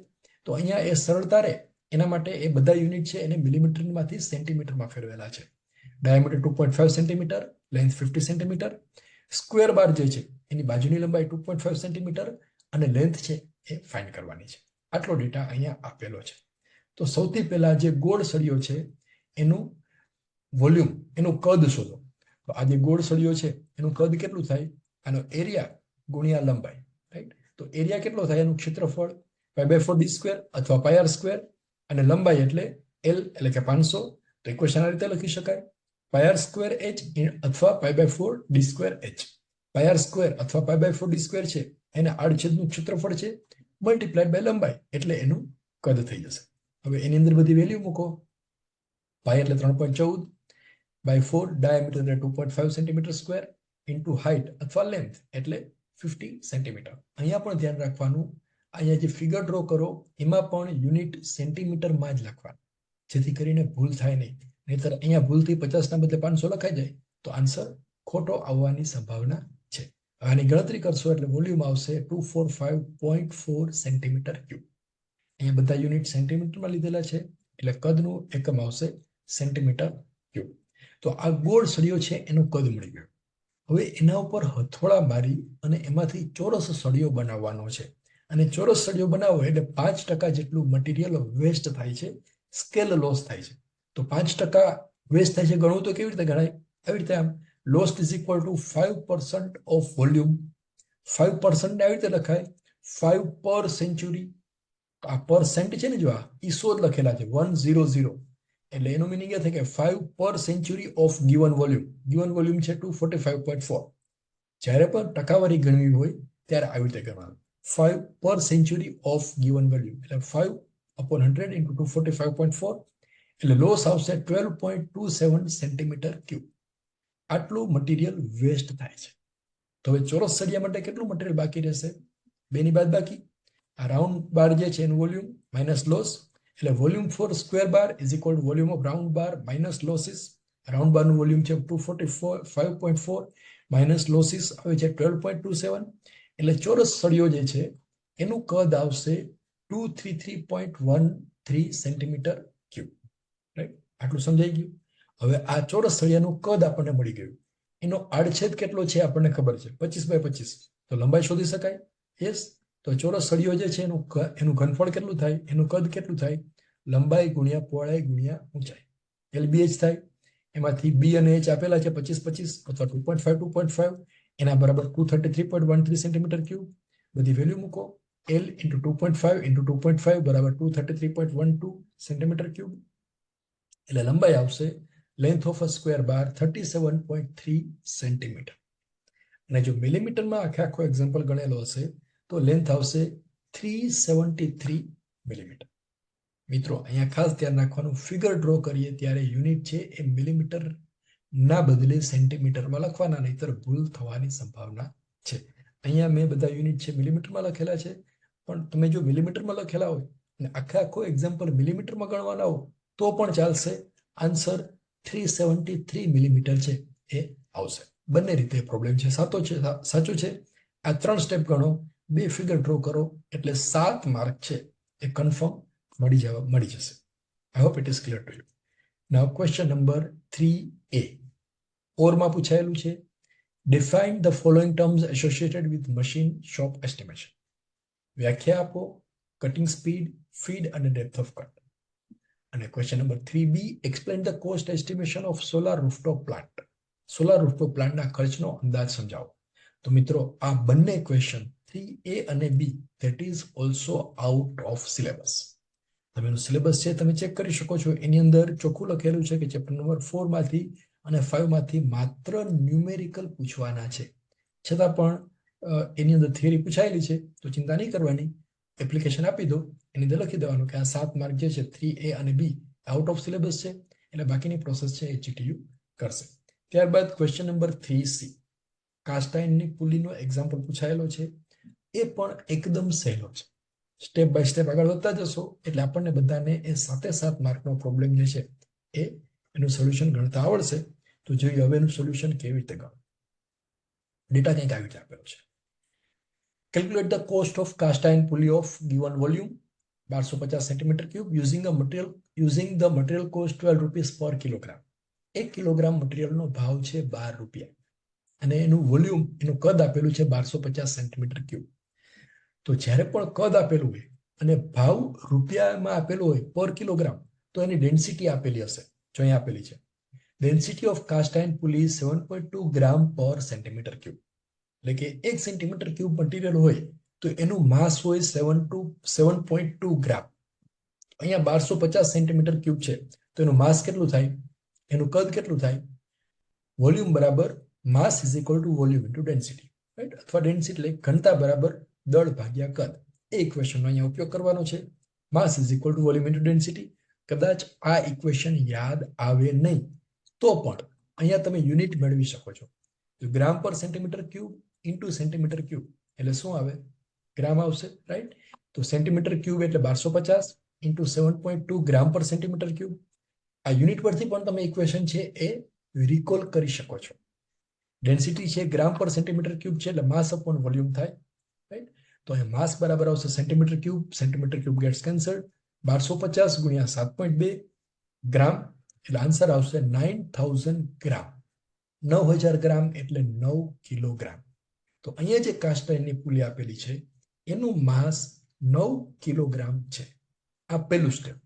તો અહીંયા એ સરળતા રહે એના માટે એ બધા યુનિટ છે એને મિલીમીટરમાંથી સેન્ટીમીટરમાં ફેરવેલા છે. Diameter 2.5 centimetre, length 50 centimetre. Square bar જે છે એની બાજુની લંબાઈ 2.5 સેન્ટીમીટર અને લેન્થ છે એ ફાઇન્ડ કરવાની છે. આટલો ડેટા અહીંયા આપેલો છે. તો સૌથી પહેલા જે ગોળ સળિયો છે એનું વોલ્યુમ, એનું કદ શોધો. તો આ જે ગોળ સળિયો છે એનું કદ કેટલું થાય? આનો એરિયા ગુણ્યા લંબાઈ, રાઈટ? તો એરિયા કેટલો થાય? એનું ક્ષેત્રફળ π/4d સ્ક્વેર અથવા πr સ્ક્વેર અને લંબાઈ એટલે L એટલે કે 500. તો ઇક્વેશન આ રીતે લખી શકાય πr સ્ક્વેર h અથવા π/4d square h. πr square અથવા π/4d સ્ક્વેર છે એને આડછેદનું ક્ષેત્રફળ છે મલ્ટીપ્લાઈડ બાય લંબાઈ એટલે એનું કદ થઈ જશે. હવે એની અંદર બધી વેલ્યુ મૂકો. પાઈ એટલે 3.14 બાય 4, ડાયામીટર એટલે 2.5 સેન્ટીમીટર સ્ક્વેર ઇન્ટુ હાઇટ અથવા લેન્થ એટલે 50 સેન્ટીમીટર. અહીંયા પણ ધ્યાન રાખવાનું, અહીંયા જે ફિગર ડ્રો કરો એમાં પણ યુનિટ સેન્ટીમીટરમાં જ લખવાનું, જેથી કરીને ભૂલ થાય નહીં. નહીતર અહીંયા ભૂલથી 50 ના બદલે 500 લખાઈ જાય તો આન્સર ખોટો આવવાની સંભાવના છે. આની ગણતરી કરશો એટલે વોલ્યુમ આવશે 245.4 સેન્ટીમીટર ક્યુબ. અહીંયા બધા યુનિટ સેન્ટીમીટરમાં લીધેલા છે એટલે કદનું એકમ આવશે સેન્ટીમીટર ક્યુબ. તો આ ગોળ સળિયો છે એનું કદ મળી ગયું. હવે એના ઉપર હથોડા મારી અને એમાંથી ચોરસ સળિયો બનાવવાનો છે. અને ચોરસ સળિયો બનાવવો એટલે 5% જેટલું મટીરિયલ વેસ્ટ થાય છે, સ્કેલ લોસ થાય છે. તો 5% વેસ્ટ થાય છે ગણવું તો કેવી રીતે ગણાય? આવી રીતે આમ loss is equal two 5% of volume. 5% આવી રીતે લખાય 5 પર સેન્ચુરી. આ પરસેન્ટ છે ને, જો આ ઈસો જ લખેલા છે 100, એટલે એનું મિનિંગ એ થાય કે 5 per century of given volume. Given volume છે 245.4. જ્યારે પણ ટકાવારી ગણવી હોય ત્યારે આવી રીતે ગણવાનું 5 per century of given volume એટલે 5/100 into 245.4 એટલે લોસ આવશે 12.27 સેન્ટીમીટર ક્યુબ. આટલું મટીરિયલ વેસ્ટ થાય છે. તો હવે ચોરસ સળિયા માટે કેટલું મટીરિયલ બાકી રહેશે? બેની બાદ બાકી. આ રાઉન્ડ બાર જે છે એનું વોલ્યુમ માઇનસ લોસ એટલે volume for square bar is equal to volume of round bar minus losses. Round બારનું વોલ્યુમ છે 245.4 માઇનસ લોસીસ આવે છે 12.27 એટલે ચોરસ સળિયો જે છે એનું કદ આવશે 233.13 સેન્ટીમીટર ક્યુબ. રાઈટ? આટલું સમજાઈ ગયું. હવે આ ચોરસ સળિયાનું કદ આપણને મળી ગયું. એનો આડછેદ કેટલો છે આપણને ખબર છે 25/25. તો લંબાઈ શોધી શકાય. યસ. તો ચોરસ સળિયો જે છે એનું ઘનફળ કેટલું થાય? એનું કદ કેટલું થાય? લંબાઈ ગુણ્યા પહોળાઈ ગુણ્યા ઊંચાઈ LBH થાય. એમાંથી બી અને એચ આપેલા છે 25/25 અથવા 2.5 એના બરાબર 233.13 સેન્ટીમીટર ક્યુબ. બધી વેલ્યુ મૂકો. L into 2.5 into 2.5 બરાબર 233.12 સેન્ટીમીટર ક્યુબ. એટલે લંબાઈ આવશે length of a square bar 37.3 centimetre. અને જો મિલીમીટરમાં આખો એક્ઝામ્પલ ગણેલો હશે તો લેન્થ આવશે 373 મિલીમીટર. મિત્રો અહીંયા ખાસ ધ્યાન રાખવાનું, ફિગર ડ્રો કરીએ ત્યારે યુનિટ છે એ મિલીમીટર ના બદલે સેન્ટીમીટરમાં લખવાના, નહીતર ભૂલ થવાની સંભાવના છે. અહીંયા મેં બધા યુનિટ છે મિલીમીટરમાં લખેલા છે, પણ તમે જો મિલીમીટરમાં લખેલા હોય અને આખો એક્ઝામ્પલ મિલીમીટરમાં ગણવાના હો તો પણ ચાલશે. આન્સર 373 મિલીમીટર છે એ આવશે. બંને રીતે પ્રોબ્લેમ છે, સાચો છે. આ 3 સ્ટેપ ગણો, 2 ફિગર ડ્રો કરો, એટલે 7 માર્ક છે એ કન્ફર્મ મળી જશે. I hope it is clear to you. Now question number 3A ઓરમાં પૂછાયેલું છે, define the following terms associated with machine shop estimation. વ્યાખ્યા આપો કટિંગ સ્પીડ, ફીડ અને ડેપ્થ ઓફ કટ. અને question number 3B explain the cost estimation of solar rooftop plant. Solar rooftop પ્લાન્ટના ખર્ચનો અંદાજ સમજાવો. તો મિત્રો આ બંને ક્વેશ્ચન 3A અને B that is also out of syllabus. તમે એનું સિલેબસ છે તમે ચેક કરી શકો છો. એની અંદર ચોખ્ખું લખેલું છે કે ચેપ્ટર નંબર 4 માંથી અને 5 માંથી માત્ર ન્યુમેરિકલ પૂછવાના છે. છતાં પણ એની અંદર થિયરી પૂછાયેલી છે તો ચિંતા નહીં કરવાની. એપ્લિકેશન આપી દો, એની અંદર લખી દેવાનું કે આ 7 માર્ક જે છે 3A અને B આઉટ ઓફ સિલેબસ છે, એટલે બાકીની પ્રોસેસ છે એ GTU કરશે. ત્યારબાદ ક્વેશ્ચન નંબર 3C કાસ્ટ આયર્નની પુલીનો એક્ઝામ્પલ પૂછાયેલો છે. એ પણ એકદમ સહેલો છે. સ્ટેપ બાય સ્ટેપ આગળ વધતા જશો એટલે આપણને બધાને એ 7 માર્કનો પ્રોબ્લેમ જે છે એ એનું સોલ્યુશન ગણતા આવડશે. તો જોઈએ હવે એનું સોલ્યુશન કેવી રીતે ગણો. ડેટા કંઈક આવી રીતે આપેલો છે. Calculate the cost of cast iron pulley of given volume 1250 centimetre cube using the material cost 12 rupees per kilogram. 1 kilogram મટીરિયલનો ભાવ છે 12 રૂપિયા અને એનું વોલ્યુમ, એનું કદ આપેલું છે 1250 સેન્ટીમીટર ક્યુબ. તો જ્યારે પણ કદ આપેલું હોય અને ભાવ રૂપિયામાં આપેલું હોય પર કિલોગ્રામ, તો એની ડેન્સિટી આપેલી હશે. જો અહીંયા આપેલી છે, density of cast iron pulley 7.2 ગ્રામ પર સેન્ટીમીટર ક્યુબ. એટલે કે 1 સેન્ટીમીટર ક્યુબ મટીરિયલ હોય તો એનું માસ હોય 7.2 ગ્રામ. અહીંયા 1250 સેન્ટીમીટર ક્યુબ છે તો એનું માસ કેટલું થાય, એનું કદ કેટલું થાય? વોલ્યુમ બરાબર mass is equal to volume into density, right? અથવા ડેન્સિટી એટલે ઘનતા બરાબર દળ ભાગ્યા કદ. એ ઇક્વેશનનો અહીંયા ઉપયોગ કરવાનો છે. Mass is equal to volume into density. કદાચ આ ઇક્વેશન યાદ આવે નહીં તો પણ અહીંયા તમે યુનિટ મેળવી શકો છો. તો ગ્રામ પર centimetre cube into centimetre cube એટલે શું આવે? ગ્રામ આવશે, રાઈટ? તો સેન્ટીમીટર ક્યુબ એટલે 1250 ઇન્ટુ 7.2 ગ્રામ પર સેન્ટીમીટર ક્યુબ. આ યુનિટ પરથી પણ તમે ઇક્વેશન છે એ રિકોલ કરી શકો છો. ડેન્સિટી છે ગ્રામ પર સેન્ટીમીટર ક્યુબ છે એટલે માસ અપોન વોલ્યુમ થાય, રાઈટ? તો અહીંયા માસ બરાબર આવશે સેન્ટીમીટર ક્યુબ ગેટ્સ કેન્સલ્ડ. 1250 ગુણ્યા 7.2 ગ્રામ એટલે આન્સર આવશે 9000 ગ્રામ. 9000 ગ્રામ એટલે 9 કિલોગ્રામ. તો અહીંયા જે કાસ્ટ આયર્નની પુલી આપેલી છે એનું માસ 9 કિલોગ્રામ છે. આ પહેલું સ્ટેપ.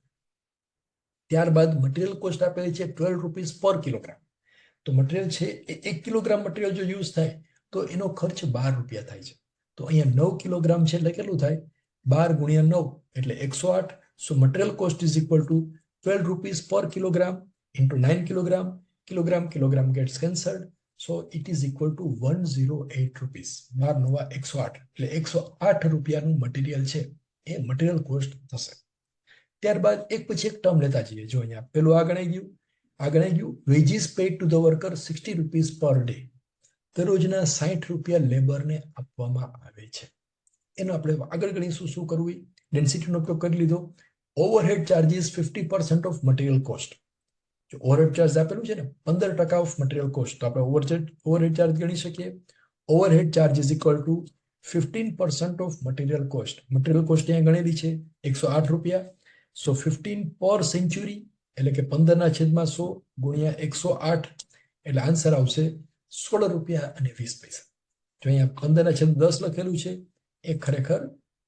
ત્યારબાદ મટીરિયલ કોસ્ટ આપેલી છે 12 રૂપીસ પર કિલોગ્રામ. તો મટીરિયલ છે એ 1 કિલોગ્રામ મટીરિયલ જો યુઝ થાય તો એનો ખર્ચ 12 રૂપિયા થાય છે. તો અહીંયા 9 કિલોગ્રામ છે એટલે કેટલું થાય? 12 ગુણ્યા 9 એટલે 108. So material cost is equal to 12 rupees per kilogram into 9 kilogram. Kilogram gets cancelled. So it is equal to 108 rupees. 12 નવા 108 એટલે 108 રૂપિયાનું મટીરિયલ છે એ મટીરિયલ કોસ્ટ થશે. ત્યારબાદ એક પછી એક ટર્મ લેતા જઈએ. જો અહીંયા પેલું આ ગણાઈ ગયું wages paid to the worker 60 rupees per day. દરરોજના 60 રૂપિયા લેબરને આપવામાં આવે છે. એનો આપણે આગળ ગણીશું શું કરવું. ડેન્સિટીનો ઉપયોગ કરી લીધો. Overhead charges 50% of material cost. જો ઓવરહેડ ચાર્જ આપેલું છે ને 15% ઓફ મટીરિયલ કોસ્ટ, તો આપણે ઓવરહેડ ચાર્જ ગણી શકીએ. Overhead charge is equal two 15% of material cost. Material cost અહીંયા ગણેલી છે 108 રૂપિયા. સો 15 પર સેન્ચુરી એટલે કે 15/100 ગુણ્યા 108 એટલે આન્સર આવશે 16 રૂપિયા અને 20 પૈસા. જો અહીંયા 15/10 લખેલું છે એ ખરેખર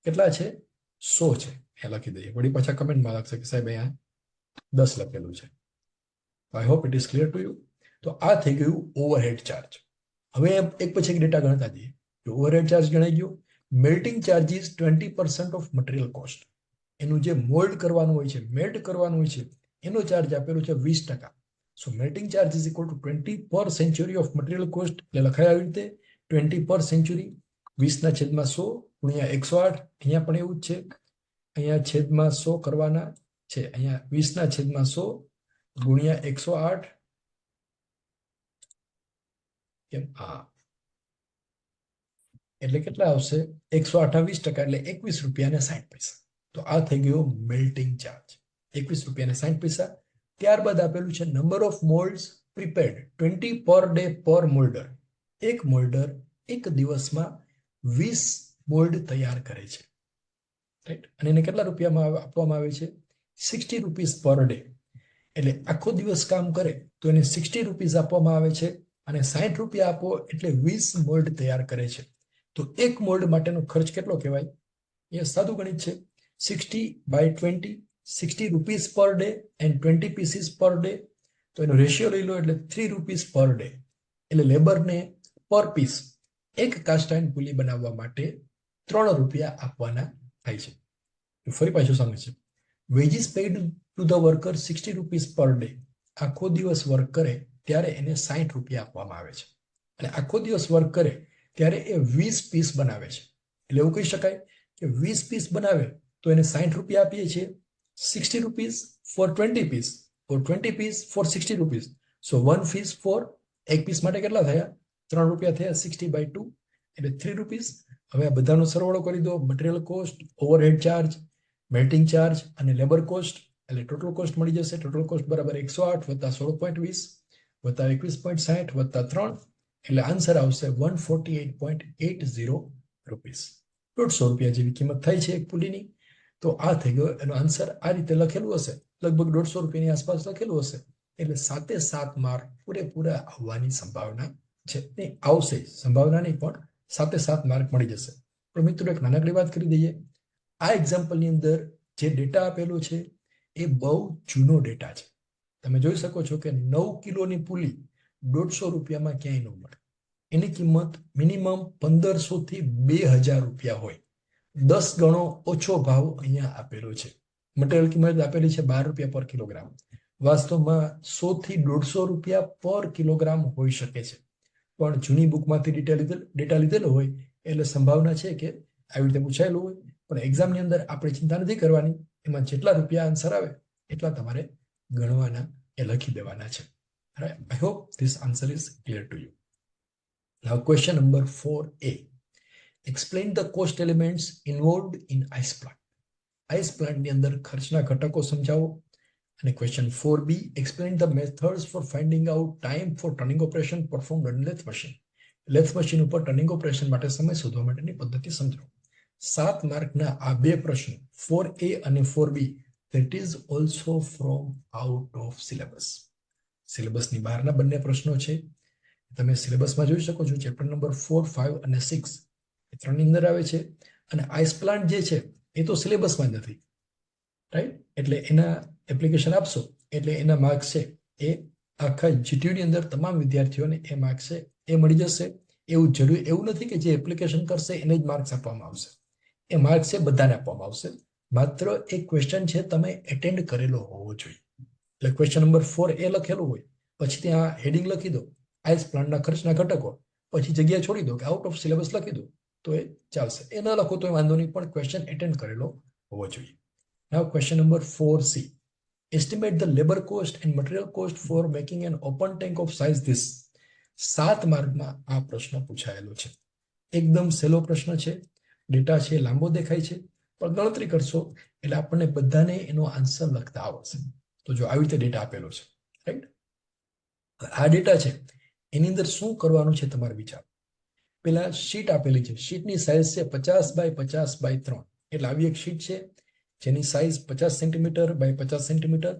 કેટલા છે? 100 છે. એ લખી દઈએ. વળી પાછા કમેન્ટમાં લખશે કે સાહેબ અહીંયા 10 લખેલું છે. I hope it is clear to you. તો આ થઈ ગયું ઓવરહેડ ચાર્જ. હવે એક પછી એક ડેટા ગણતા જઈએ. ઓવરહેડ ચાર્જ ગણાઈ ગયો. Melting charges 20% of material cost. એનું જે મોલ્ડ કરવાનું હોય છે, મેલ્ટ કરવાનું હોય છે, એનો ચાર્જ આપેલો છે 20%. So melting charge is equal to 20 per century of material cost. એટલે લખાય આવી રીતે 20 પર સેન્ચુરી 20/100 ગુણ્યા 108. અહીંયા પણ એવું જ છે. અહીંયા છેદમાં 100 કરવાના છે. અહીંયા 20 ના છેદમાં 100 ગુણ્યા 108 કેમ એટલે કેટલા આવશે 128% એટલે 21 રૂપિયા ને 60 પૈસા. તો આ થઈ ગયો મેલ્ટિંગ ચાર્જ 21 રૂપિયા ને 60 પૈસા. ત્યારબાદ આપેલું છે number of મોલ્ડ્સ prepared 20 per day પર મોલ્ડર. એક મોલ્ડર એક દિવસમાં 20 મોલ્ડ તૈયાર કરે છે, રાઈટ? અને એને કેટલા રૂપિયામાં આપવામાં આવે છે 60 રૂપીસ પર ડે. એટલે આખો દિવસ કામ કરે તો એને 60 રૂપીસ આપવામાં આવે છે અને 60 રૂપિયા આપો એટલે 20 મોલ્ડ તૈયાર કરે છે. તો એક મોલ્ડ માટેનો ખર્ચ કેટલો કહેવાય? એ સાદું ગણિત છે. 60/20 60 rupees per day and 20 pieces per day. તો એનો રેશિયો લઈ લો એટલે 3 રૂપીસ પર ડે. એટલે લેબરને પર પીસ એક કાસ્ટ આયર્ન પુલી બનાવવા માટે 3 રૂપિયા આપવાના થાય છે. ફરી પાછું સામે છે veggies paid two the worker 60 rupees per day. આખો દિવસ વર્ક કરે ત્યારે એને 60 રૂપિયા આપવામાં આવે છે અને આખો દિવસ વર્ક કરે ત્યારે એ 20 પીસ બનાવે છે. એટલે એવું કહી શકાય કે 20 પીસ બનાવે તો એને 60 રૂપિયા આપીએ છીએ. 60 rupees for 20 piece or 20 piece for 60 rupees. So 1 piece for એક પીસ માટે કેટલા થયા 3 રૂપિયા થયા 60/2 એટલે 3 રૂપીસ. હવે આ બધાનો સરવાળો કરી દો. Material cost, overhead charge, melting charge અને લેબર કોસ્ટ એટલે ટોટલ કોસ્ટ મળી જશે. ટોટલ કોસ્ટ બરાબર 108 વત્તા 16.20 વત્તા 21.60 વત્તા 3 એટલે આન્સર આવશે 148.80 રૂપીસ. 150 રૂપિયા જેવી કિંમત થાય છે એક પુલીની. તો આ થઈ ગયો એનો આન્સર. આ રીતે લખેલું હશે લગભગ 150 રૂપિયાની આસપાસ લખેલું હશે એટલે 7 માર્ક પૂરેપૂરા આવવાની સંભાવના છે. નહીં આવશે, સંભાવના નહીં પણ 7 માર્ક મળી જશે. પણ મિત્રો એક નાનકડી વાત કરી દઈએ. આ એક્ઝામ્પલની અંદર જે ડેટા આપેલો છે એ બહુ જૂનો ડેટા છે. તમે જોઈ શકો છો કે 9 કિલોની પુલી 150 રૂપિયામાં ક્યાંય ન મળે. એની કિંમત મિનિમમ 1500 થી 2000 રૂપિયા હોય. 10 ગણો ઓછો ભાવ અહીંયા આપેલો છે. મટીરિયલ કિંમત આપેલી છે 12 રૂપિયા પર કિલોગ્રામ. વાસ્તવમાં 100 થી 150 રૂપિયા પર કિલોગ્રામ હોઈ શકે છે. પણ જૂની બુકમાંથી ડેટા લીધેલો હોય એટલે સંભાવના છે કે આવી રીતે પૂછાયેલું હોય. પણ એક્ઝામની અંદર આપણે ચિંતા નથી કરવાની. એમાં જેટલા રૂપિયા આન્સર આવે એટલા તમારે ગણવાના એ લખી દેવાના છે. I hope this answer is clear to you. Now question number 4A. Explain the cost elements involved in ice plant. ice plant ની અંદર ખર્ચના ઘટકો સમજાવો. અને question 4B. Explain the methods for finding out time for turning operation performed on lathe machine. Lathe machine ઉપર turning operation માટે સમય શોધવા માટેની પદ્ધતિ સમજાવો. 7 માર્કના આ બે પ્રશ્નો 4A અને 4B that is also from out of syllabus. સિલેબસની બહારના બંને પ્રશ્નો છે. તમે સિલેબસમાં જોઈ શકો છો ચેપ્ટર નંબર 4, 5 અને 6 એ ત્રણની અંદર આવે છે. અને આઈસ પ્લાન્ટ જે છે એ તો સિલેબસમાં જ નથી, રાઈટ? એટલે એના એપ્લિકેશન આપશો એટલે એના માર્ક્સ છે એ આખા જીટીયુની અંદર તમામ વિદ્યાર્થીઓને એ માર્ક્સ છે એ મળી જશે. એવું નથી કે જે એપ્લિકેશન કરશે એને જ માર્ક્સ આપવામાં આવશે. એ માર્ક્સ છે બધાને આપવામાં આવશે. માત્ર એક ક્વેશ્ચન છે તમે એટેન્ડ કરેલો હોવો જોઈએ. એટલે ક્વેશ્ચન નંબર 4A લખેલું હોય પછી ત્યાં હેડિંગ લખી દો આઈસ પ્લાન્ટના ખર્ચના ઘટકો, પછી જગ્યા છોડી દો કે આઉટ ઓફ સિલેબસ લખી દો તો એ ચાલશે. એ ન લખો તો વાંધો નહીં, પણ ક્વેશ્ચન એટેન્ડ કરેલો હોવો જોઈએ. Now question number 4C. Estimate the labor cost and material cost for making an open tank of size this. 7 માર્કમાં આ પ્રશ્ન પૂછાયેલો છે. એકદમ સહેલો પ્રશ્ન છે. ડેટા છે લાંબો દેખાય છે પણ ગણતરી કરશો એટલે આપણને બધાને એનો આન્સર લખતા આવડશે. તો જો આવી રીતે ડેટા આપેલો છે, રાઈટ? આ ડેટા છે એની અંદર શું કરવાનું છે તમારે વિચાર. પેલા શીટ આપેલી છે. શીટની સાઇઝ છે 50x50x3. એટલે આવી એક શીટ છે જેની size 50 centimetre by 50 centimetre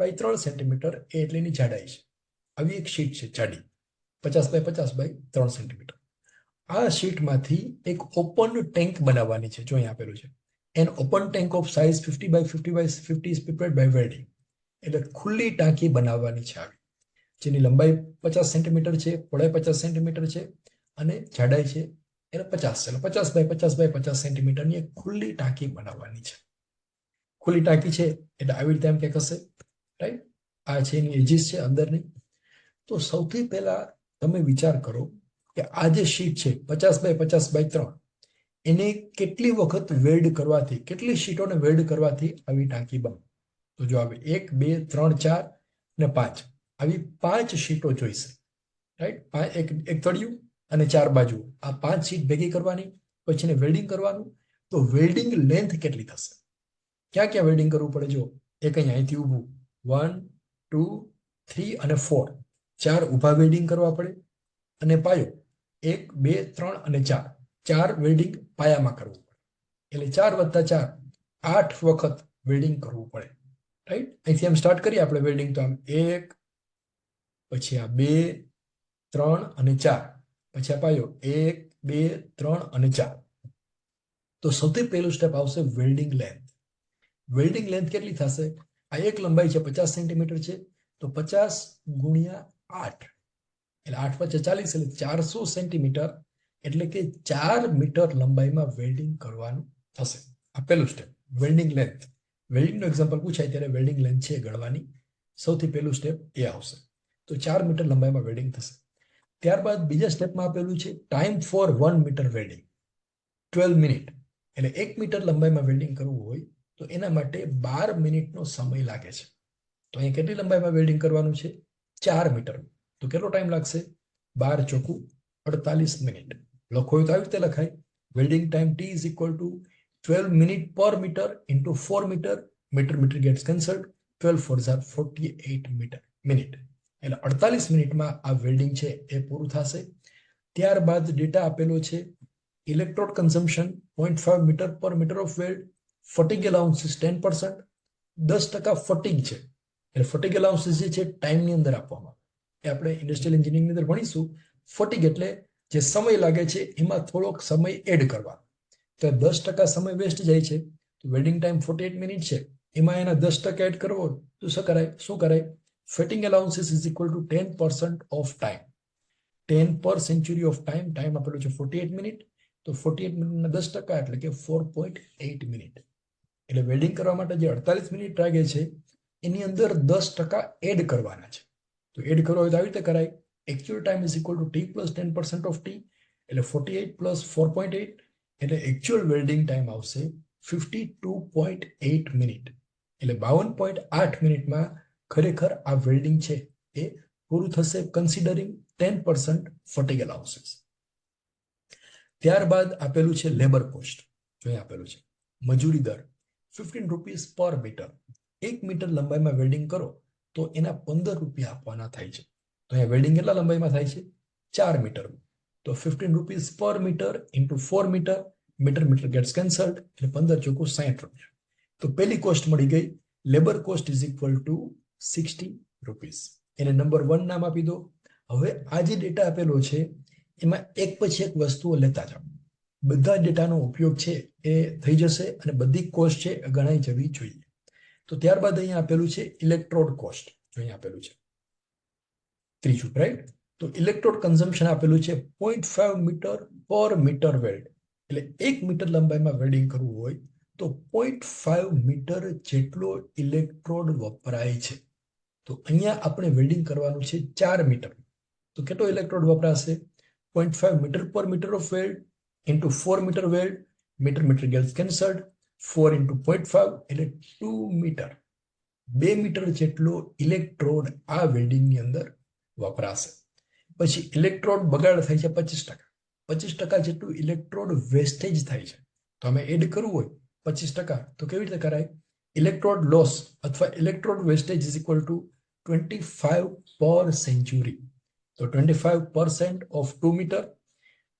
by 3 centimetre એટલે એની જાડાઈ છે. આવી એક શીટ છે જાડી 50x50 બાય 3 સેન્ટીમીટર. આ શીટમાંથી એક ઓપન ટેન્ક બનાવવાની છે. જો અહીં આપેલું છે N open tank of size 50x50x50 is prepared by welding. એટલે ખુલ્લી ટાંકી બનાવવાની છે આવી, જેની લંબાઈ 50 સેન્ટીમીટર છે, પહોળાઈ 50 સેન્ટીમીટર છે અને જાડાઈ છે એને 50 છે. એટલે 50x50x50 સેન્ટીમીટરની એક ખુલ્લી ટાંકી બનાવવાની છે. ખુલ્લી ટાંકી છે એટલે આવી રીતે એમ કંઈક હશે, રાઈટ? આ છે એની એજીસ છે અંદરની. તો સૌથી પહેલા તમે વિચાર કરો કે આ જે શીટ છે 50x50x3 એને કેટલી વખત વેલ્ડ કરવાથી, કેટલી શીટોને વેલ્ડ કરવાથી આવી ટાંકી બને. તો જો આવે 1, 2, 3, 4 ને 5, આવી 5 શીટો જોઈશે, રાઈટ. એક તળિયું અને 4 બાજુ, આ 5 શીટ ભેગી કરવાની, પછી એને વેલ્ડિંગ કરવાનું. તો વેલ્ડિંગ લેન્થ કેટલી થશે, ક્યાં ક્યાં વેલ્ડિંગ કરવું પડે? જો એક અહીંયાથી ઊભું 1, 2, 3 અને 4, 4 ઊભા વેલ્ડિંગ કરવા પડે. અને પાયો 1, 2, 3 અને 4, 4 વેલ્ડિંગ પાયામાં કરવું પડે. એટલે 4 + 4, 8 વખત વેલ્ડિંગ કરવું પડે, રાઈટ. અહીંથી આમ સ્ટાર્ટ કરીએ આપણે વેલ્ડિંગ. તો આમ 1, પછી આ 2, 3 અને 4, પછી આ પાયો 1, 2, 3 અને 4. તો સૌથી પહેલું સ્ટેપ આવશે વેલ્ડિંગ લેન્થ. વેલ્ડિંગ લેન્થ કેટલી થશે? આ એક લંબાઈ છે 50 સેન્ટીમીટર છે, તો 50 × 8, એટલે 8 × 5 = 40, એટલે 400 સેન્ટીમીટર, એટલે કે 4 મીટર લંબાઈમાં વેલ્ડિંગ કરવાનું થશે. આ પહેલું સ્ટેપ, વેલ્ડિંગ લેન્થ. વેલ્ડિંગનું એક્ઝામ્પલ પૂછાય ત્યારે વેલ્ડિંગ લેન્થ છે ગણવાની. સૌથી પહેલું સ્ટેપ એ આવશે. તો 4 મીટર લંબાઈમાં વેલ્ડિંગ થશે. ત્યારબાદ બીજા સ્ટેપમાં આપેલું છે time for 1 metre welding, 12 minute. એટલે 1 મીટર લંબાઈમાં વેલ્ડિંગ કરવું હોય તો એના માટે 12 મિનિટનો સમય લાગે છે. તો અહીંયા કેટલી લંબાઈમાં વેલ્ડિંગ કરવાનું છે? 4 મીટર. તો કેટલો ટાઈમ લાગશે? 12 ચોકું 48 મિનિટ. લખો તો આવી રીતે લખાય, welding time T = 12 minute per metre into 4 metre, metre gets cancelled, 12 4 = 48 minute. એટલે 48 મિનિટમાં આ વેલ્ડિંગ છે એ પૂરું થશે. ત્યારબાદ ડેટા આપેલો છે electrode consumption 0.5 metre per metre of weld, fatigue allowances 10%, 10% fatigue છે. એટલે ફટીગ અલાઉન્સીસ જે છે ટાઈમની અંદર આપવામાં, એ આપણે ઇન્ડસ્ટ્રીયલ એન્જિનિયરિંગની અંદર ભણીશું. ફટીગ એટલે જે સમય લાગે છે એમાં થોડોક સમય એડ કરવાનો. તો 10% સમય વેસ્ટ જાય છે. તો વેલ્ડિંગ ટાઈમ 48 મિનિટ છે, એમાં એના 10% એડ કરવો તો શું કરાય? Fatigue allowances = 10% of time. 10 પર સેન્ચુરી ઓફ ટાઈમ, ટાઈમ આપેલો છે 48 મિનિટ. તો 48 મિનિટના 10% એટલે કે 4.8 મિનિટ. એટલે વેલ્ડિંગ કરવા માટે જે 48 મિનિટ લાગે છે એની અંદર 10% એડ કરવાના છે. તો એડ કરવો હોય તો આવી રીતે કરાય. Actual time = T + 10% of T, એટલે 48 + 4.8, એટલે એકચ્યુઅલ વેલ્ડિંગ ટાઈમ આવશે 52.8 મિનિટ. એટલે 52.8 મિનિટમાં ખરેખર આ વેલ્ડિંગ છે એ પૂરું થશે, કન્સિડરિંગ 10% ફટીગ અલાઉન્સીસ. ત્યારબાદ આપેલું છે લેબર કોસ્ટ. જો આપેલું છે મજૂરી દર 15 રૂપીસ પર મીટર. 1 મીટર લંબાઈમાં વેલ્ડિંગ કરો તો એના 15 રૂપિયા આપવાના થાય છે. તો અહીંયા વેલ્ડિંગ કેટલા લંબાઈમાં થાય છે? 4 મીટર. તો 15 rupees per metre into 4 metre, metre gets cancelled, એટલે 15 ચોકું 60 રૂપિયા. તો પહેલી કોસ્ટ મળી ગઈ. Labour cost = 60 rupees. એને નંબર 1 નામ આપી દો. હવે આ જે ડેટા આપેલો છે એમાં એક પછી એક વસ્તુઓ લેતા જાઓ. બધા ડેટાનો ઉપયોગ છે એ થઈ જશે અને બધી કોસ્ટ છે એ ગણાઈ જવી જોઈએ. તો ત્યારબાદ અહીંયા આપેલું છે ઇલેક્ટ્રોડ કોસ્ટ. જો અહીંયા આપેલું છે ત્રીજું, રાઈટ. તો ઇલેક્ટ્રોડ કન્ઝમ્પશન આપેલું છે 0.5 મીટર પર મીટર વેલ્ડ. એટલે 1 મીટર લંબાઈમાં વેલ્ડિંગ કરવું હોય તો 0.5 મીટર જેટલો ઇલેક્ટ્રોડ વપરાય છે. તો અહીંયા આપણે વેલ્ડિંગ કરવાનું છે 4 મીટર. તો કેટલો ઇલેક્ટ્રોડ વપરાશે? 0.5 metre per metre of weld into 4 metre weld, metre gets cancelled, 4 × 0.5 એટલે 2 મીટર. 2 મીટર જેટલો ઇલેક્ટ્રોડ આ વેલ્ડિંગની અંદર વપરાશે. પછી ઇલેક્ટ્રોડ બગાડ થાય છે 25%. 25% જેટલું ઇલેક્ટ્રોડ વેસ્ટેજ થાય છે. તો અમે એડ કરવું હોય 25%, તો કેવી રીતે કરાય? ઇલેક્ટ્રોડ લોસ અથવા ઇલેક્ટ્રોડ વેસ્ટેજ = 25 પર સેન્ચુરી. તો 25% ઓફ 2 મીટર.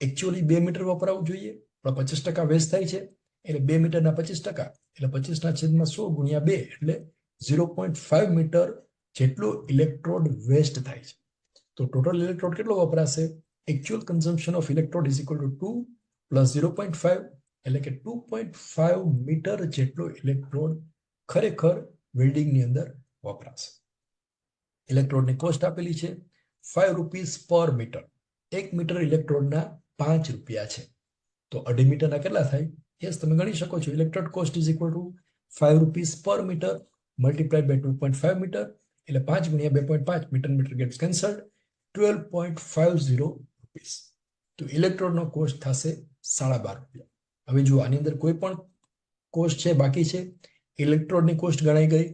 એકચ્યુઅલી 2 મીટર વપરાવું જોઈએ, પણ 25% વેસ્ટ થાય છે. એટલે 2 મીટરના 25%, એટલે 25/100 × 2, એટલે 0.5 મીટર જેટલો ઇલેક્ટ્રોડ વેસ્ટ થાય છે. તો ટોટલ ઇલેક્ટ્રોડ કેટલો વપરાશે? એકચ્યુઅલ કન્ઝમ્પશન ઓફ ઇલેક્ટ્રોડ = 2 + 0.5, એટલે કે 2.5 મીટર જેટલો ઇલેક્ટ્રોડ ખરેખર વેલ્ડિંગની અંદર વપરાશે. ઇલેક્ટ્રોડની કોસ્ટ આપેલી છે 5 રૂપીસ પર મીટર. 1 મીટર ઇલેક્ટ્રોડના 5 રૂપિયા છે. તો 2.5 મીટરના કેટલા થાય? યસ, તમે ગણી શકો છો. Electrode cost = 5 rupees per metre multiplied by 2.5 metre, એટલે 5 × 2.5, મીટર ગેટ્સ કેન્સલ્ડ, 12.50 રૂપીસ. તો ઇલેક્ટ્રોડનો કોસ્ટ થશે 12.5 રૂપિયા. હવે જો આની અંદર કોઈ પણ કોસ્ટ છે બાકી છે, ઇલેક્ટ્રોડની કોસ્ટ ગણાઈ ગઈ,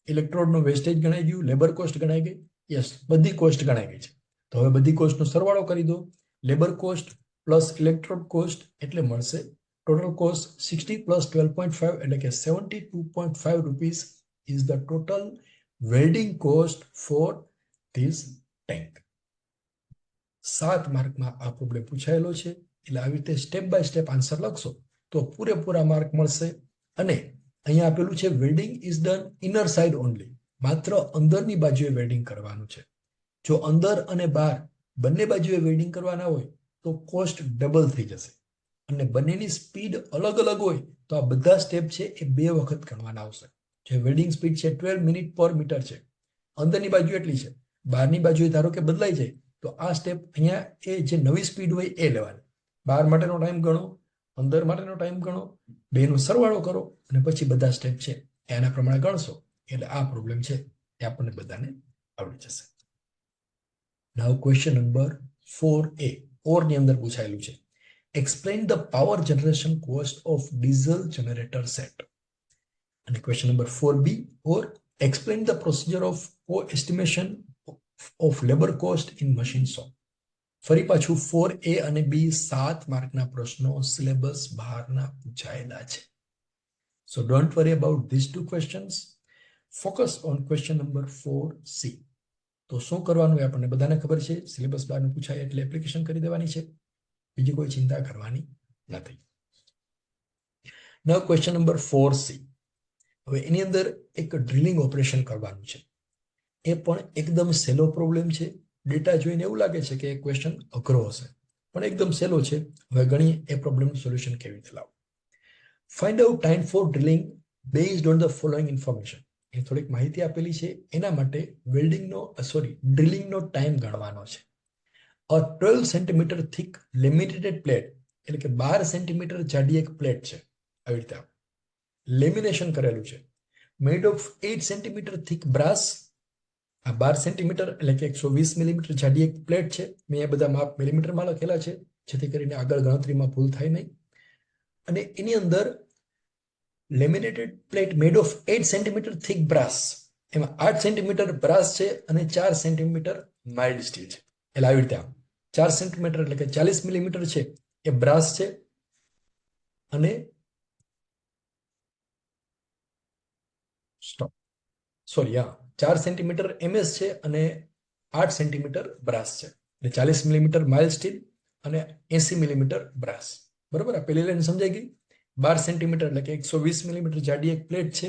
ઇલેક્ટ્રોડનો વેસ્ટેજ ગણાઈ ગયું, લેબર કોસ્ટ ગણાઈ ગઈ, યસ બધી કોસ્ટ ગણાઈ ગઈ છે. તો હવે બધી કોસ્ટનો સરવાળો કરી દો, labour cost plus electrode cost એટલે મળશે ટોટલ કોસ્ટ 60 પ્લસ 12.5 એટલે કે 72.5 rupees is the total welding cost for this tank. 7 માર્કમાં આ પ્રોબ્લેમ પૂછાયેલો છે, એટલે આવી રીતે સ્ટેપ બાય સ્ટેપ આન્સર લખશો તો પૂરેપૂરા માર્ક મળશે. અને અહીંયા આપેલું છે welding is done inner side only, માત્ર અંદરની બાજુએ વેલ્ડિંગ કરવાનું છે. જો અંદર અને બહાર બંને બાજુએ વેલ્ડિંગ કરવાના હોય તો કોસ્ટ ડબલ થઈ જશે, અને બંનેની સ્પીડ અલગ અલગ હોય તો આ બધા સ્ટેપ છે એ 2 વખત ગણવાના આવશે. જે વેલ્ડિંગ સ્પીડ છે 12 મિનિટ પર મીટર છે, અંદરની બાજુ એટલી છે, બહારની બાજુએ ધારો કે બદલાઈ જાય તો આ સ્ટેપ અહીંયા એ જે નવી સ્પીડ હોય એ લેવાની. બહાર માટેનો ટાઈમ ગણો, અંદર માટેનો ટાઈમ ગણો, બેનો સરવાળો કરો અને પછી બધા સ્ટેપ છે એના પ્રમાણે ગણશો એટલે આ પ્રોબ્લેમ છે એ આપણને બધાને આવડી જશે. નાઉ ક્વેશ્ચન નંબર 4A ઓર ની અંદર પૂછાયેલું છે, explain the power generation cost of diesel generator set. અને question number 4B or explain the procedure of co-estimation of labor cost in machine shop. ફરી પાછું 4A અને B 7 માર્કના પ્રશ્નો સિલેબસ બહારના પૂછાયેલા છે. So don't worry about these two questions. Focus on question number 4C. તો શું કરવાનું એ આપણને બધાને ખબર છે, સિલેબસ બહારનું પૂછાય એટલે એપ્લિકેશન કરી દેવાની છે, બીજી કોઈ ચિંતા કરવાની નથી. નાઉ ક્વેશ્ચન નંબર 4C. હવે એની અંદર એક ડ્રિલિંગ ઓપરેશન કરવાનું છે, એ પણ એકદમ સહેલો પ્રોબ્લેમ છે. ડેટા જોઈને એવું લાગે છે કે ક્વેશ્ચન અઘરો હશે, પણ એકદમ સહેલો છે. હવે ગણીએ એ પ્રોબ્લેમનું સોલ્યુશન કેવી રીતે લાવવું. Find out time for drilling based on the following information. એ થોડીક માહિતી આપેલી છે, એના માટે ડ્રિલિંગનો ટાઈમ ગણવાનો છે. અ 12 સેન્ટીમીટર થીક લેમિનેટેડ પ્લેટ, એટલે કે 12 સેન્ટીમીટર જાડી એક પ્લેટ છે, આવી રીતે લેમિનેશન કરેલું છે, made of 8 centimetre thick brass. આ 12 સેન્ટીમીટર એટલે કે 120 મિલીમીટર જાડી એક પ્લેટ છે. મેં એ બધા માપ મિલીમીટરમાં લખેલા છે જેથી કરીને આગળ ગણતરીમાં ભૂલ થાય નહીં. અને એની અંદર laminated plate made of 8 centimetre thick brass, એમાં 8 સેન્ટીમીટર બ્રાસ છે અને 4 સેન્ટીમીટર માઇલ્ડ સ્ટીલ છે. એટલે આવી રીતે 4 સેન્ટીમીટર એટલે કે 40 મિલીમીટર છે એ બ્રાસ છે, અને 4 સેન્ટીમીટર MS છે અને 8 સેન્ટીમીટર બ્રાસ છે. એટલે 40 મિલીમીટર માઇલ્ડ સ્ટીલ અને 80 મિલીમીટર બ્રાસ. બરોબર, આ પેલી લાઈન સમજાઈ ગઈ. 12 સેન્ટીમીટર એટલે કે 120 મિલીમીટર જાડી એક પ્લેટ છે,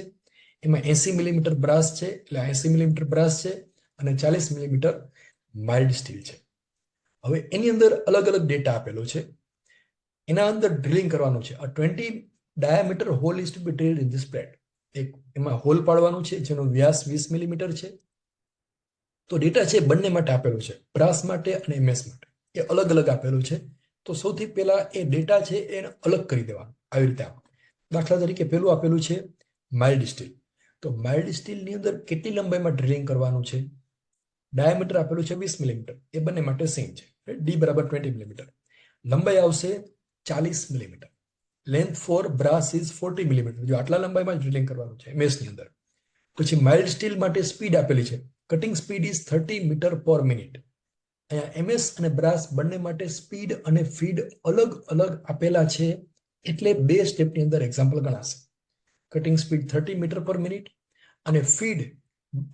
એમાં 80 મિલીમીટર બ્રાસ છે, એટલે 80 મિલીમીટર બ્રાસ છે અને 40 મિલીમીટર માઇલ્ડ સ્ટીલ છે. હવે એની અંદર અલગ અલગ ડેટા આપેલો છે, એના અંદર ડ્રિલિંગ કરવાનું છે. 20 diameter hole is to be drilled in this plate. એમાં હોલ પાડવાનું છે જેનો વ્યાસ 20 મિલીમીટર છે. તો ડેટા છે બંને માટે આપેલું છે, બ્રાસ માટે અને MS માટે. એ અલગ અલગ આપેલું છે. તો સૌથી પહેલા એ ડેટા છે એને અલગ કરી દેવાનું આવી રીતે. દાખલા તરીકે પેલું આપેલું છે માઇલ્ડ સ્ટીલ. તો માઇલ્ડ સ્ટીલની અંદર કેટલી લંબાઈમાં ડ્રિલિંગ કરવાનું છે? ડાયામીટર આપેલું છે 20 મિલીમીટર, એ બંને માટે સેમ છે. D બરાબર 20 મિલીમીટર. લંબાઈ આવશે 40 millimetre. Length for brass is 40 millimetre. જો આટલા લંબાઈમાં ડ્રિલિંગ કરવાનું છે MS ની અંદર. પછી માઇલ્ડ સ્ટીલ માટે સ્પીડ આપેલી છે, cutting speed is 30 metre per minute. અહીંયા MS અને બ્રાસ બંને માટે સ્પીડ અને ફીડ અલગ અલગ આપેલા છે, એટલે 2 સ્ટેપની અંદર એક્ઝામ્પલ ગણાશે. Cutting speed 30 metre per minute અને ફીડ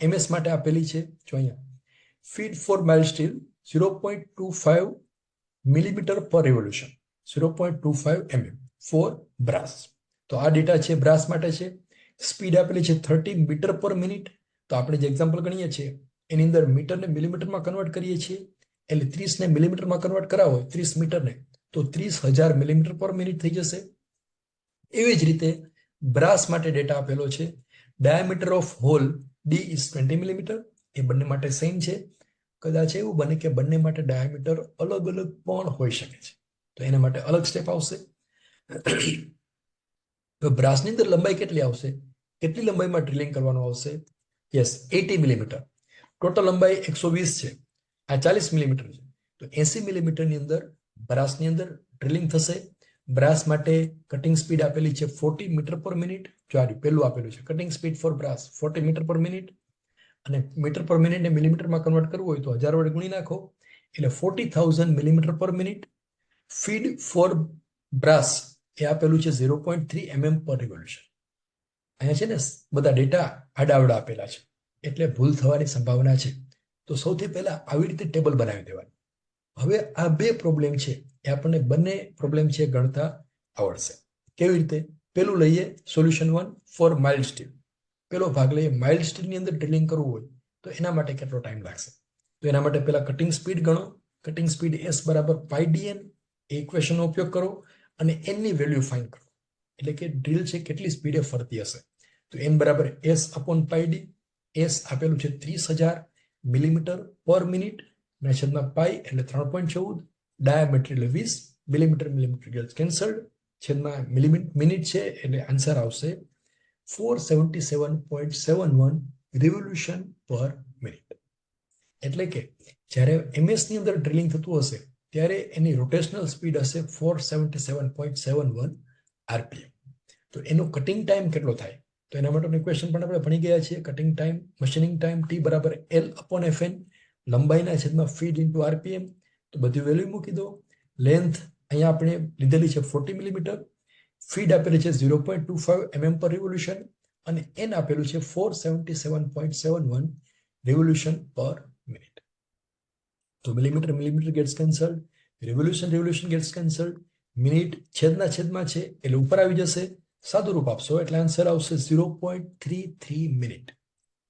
MS માટે આપેલી છે. જો અહીંયા feed for mild steel 0.25 millimetre per revolution, 0.25 mm for brass. તો આ ડેટા છે બ્રાસ માટે છે. સ્પીડ આપેલી છે 30 મીટર પર મિનિટ. તો આપણે જે એક્ઝામ્પલ ગણીએ છીએ એની અંદર મીટરને મિલીમીટરમાં કન્વર્ટ કરીએ છીએ, એટલે 30 ને મિલીમીટરમાં કન્વર્ટ કરાવો 30 મીટરને તો 30,000 મિલીમીટર પર મિનિટ થઈ જશે. એવી જ રીતે બ્રાસ માટે ડેટા આપેલો છે. Diameter of hole D is 20 millimetre. એ બંને માટે સેમ છે. કદાચ એવું બને કે બંને માટે ડાયામીટર અલગ અલગ પણ હોઈ શકે છે, તો એના માટે અલગ સ્ટેપ આવશે. તો બ્રાસની અંદર લંબાઈ કેટલી આવશે? કેટલી લંબાઈમાં ડ્રિલિંગ કરવાનું આવશે? Yes, 80 millimetre. ટોટલ લંબાઈ 120 છે, આ 40 મિલીમીટર છે. તો 80 મિલીમીટરની અંદર બ્રાસની અંદર ડ્રિલિંગ થશે. બ્રાસ માટે કટિંગ સ્પીડ આપેલી છે 40 મીટર પર મિનિટ. જો આ પેલું આપેલું છે cutting speed for brass 40 metre per minute, અને મીટર પર મિનિટ ને મિલીમીટરમાં કન્વર્ટ કરવું હોય તો 1000 વડે ગુણી નાખો એટલે 40,000 millimetre per minute. Feed for brass એ આપેલું છે 0.3 mm પર રિવોલ્યુશન. અહીંયા છે ને બધા ડેટા આડાવડા આપેલા છે એટલે ભૂલ થવાની સંભાવના છે. તો સૌથી પહેલા આવી રીતે ટેબલ બનાવી દેવાનું. હવે આ બે પ્રોબ્લેમ છે એ આપણને બંને પ્રોબ્લેમ છે ગણતા આવડશે. કેવી રીતે? પેલું લઈએ સોલ્યુશન 1 ફોર માઇલ્ડ સ્ટીલ. પેલો ભાગ લઈએ માઇલ્ડ સ્ટીલની અંદર ડ્રિલિંગ કરવું હોય તો એના માટે કેટલો ટાઈમ લાગશે. તો એના માટે પહેલા કટિંગ સ્પીડ ગણો. કટિંગ સ્પીડ S બરાબર πdn એ ઇક્વેશનનો ઉપયોગ કરો અને n ની વેલ્યુ ફાઇન્ડ કરો. એટલે કે ડ્રિલ છે કેટલી સ્પીડે ફરતી હશે. તો n બરાબર S અપોન πd. S આપેલું છે 30,000 મિલીમીટર પર મિનિટ અને છેદમાં પાઈ એટલે 3.14, ડાયામીટર એટલે 20 મિલીમીટર. Millimetre gets cancelled. છેદમાં મિનિટ છે એટલે આન્સર આવશે 477.71 રિવોલ્યુશન પર મિનિટ. એટલે કે જ્યારે MS ની અંદર ડ્રિલિંગ થતું હશે ત્યારે એની રોટેશનલ સ્પીડ હશે 477.71 RPM. તો એનો કટિંગ ટાઈમ કેટલો થાય? તો એના માટેનું ઇક્વેશન પણ આપણે ભણી ગયા છીએ. Cutting time, machining time T બરાબર L અપોન FN, લંબાઈના છેદમાં ફીડ ઇન્ટુ RPM. તો બધી વેલ્યુ મૂકી દો. લેન્થ અહીંયા આપણે લીધેલી છે 40 મિલીમીટર. ફીડ આપેલી છે 0.25 mm પર રિવોલ્યુશન અને n આપેલું છે 477.71 રિવોલ્યુશન પર મિનિટ. તો millimetre gets cancelled, revolution gets cancelled. Minute છેદમાં છે એટલે ઉપર આવી જશે. સાદું રૂપ આપશો એટલે આન્સર આવશે 0.33 મિનિટ.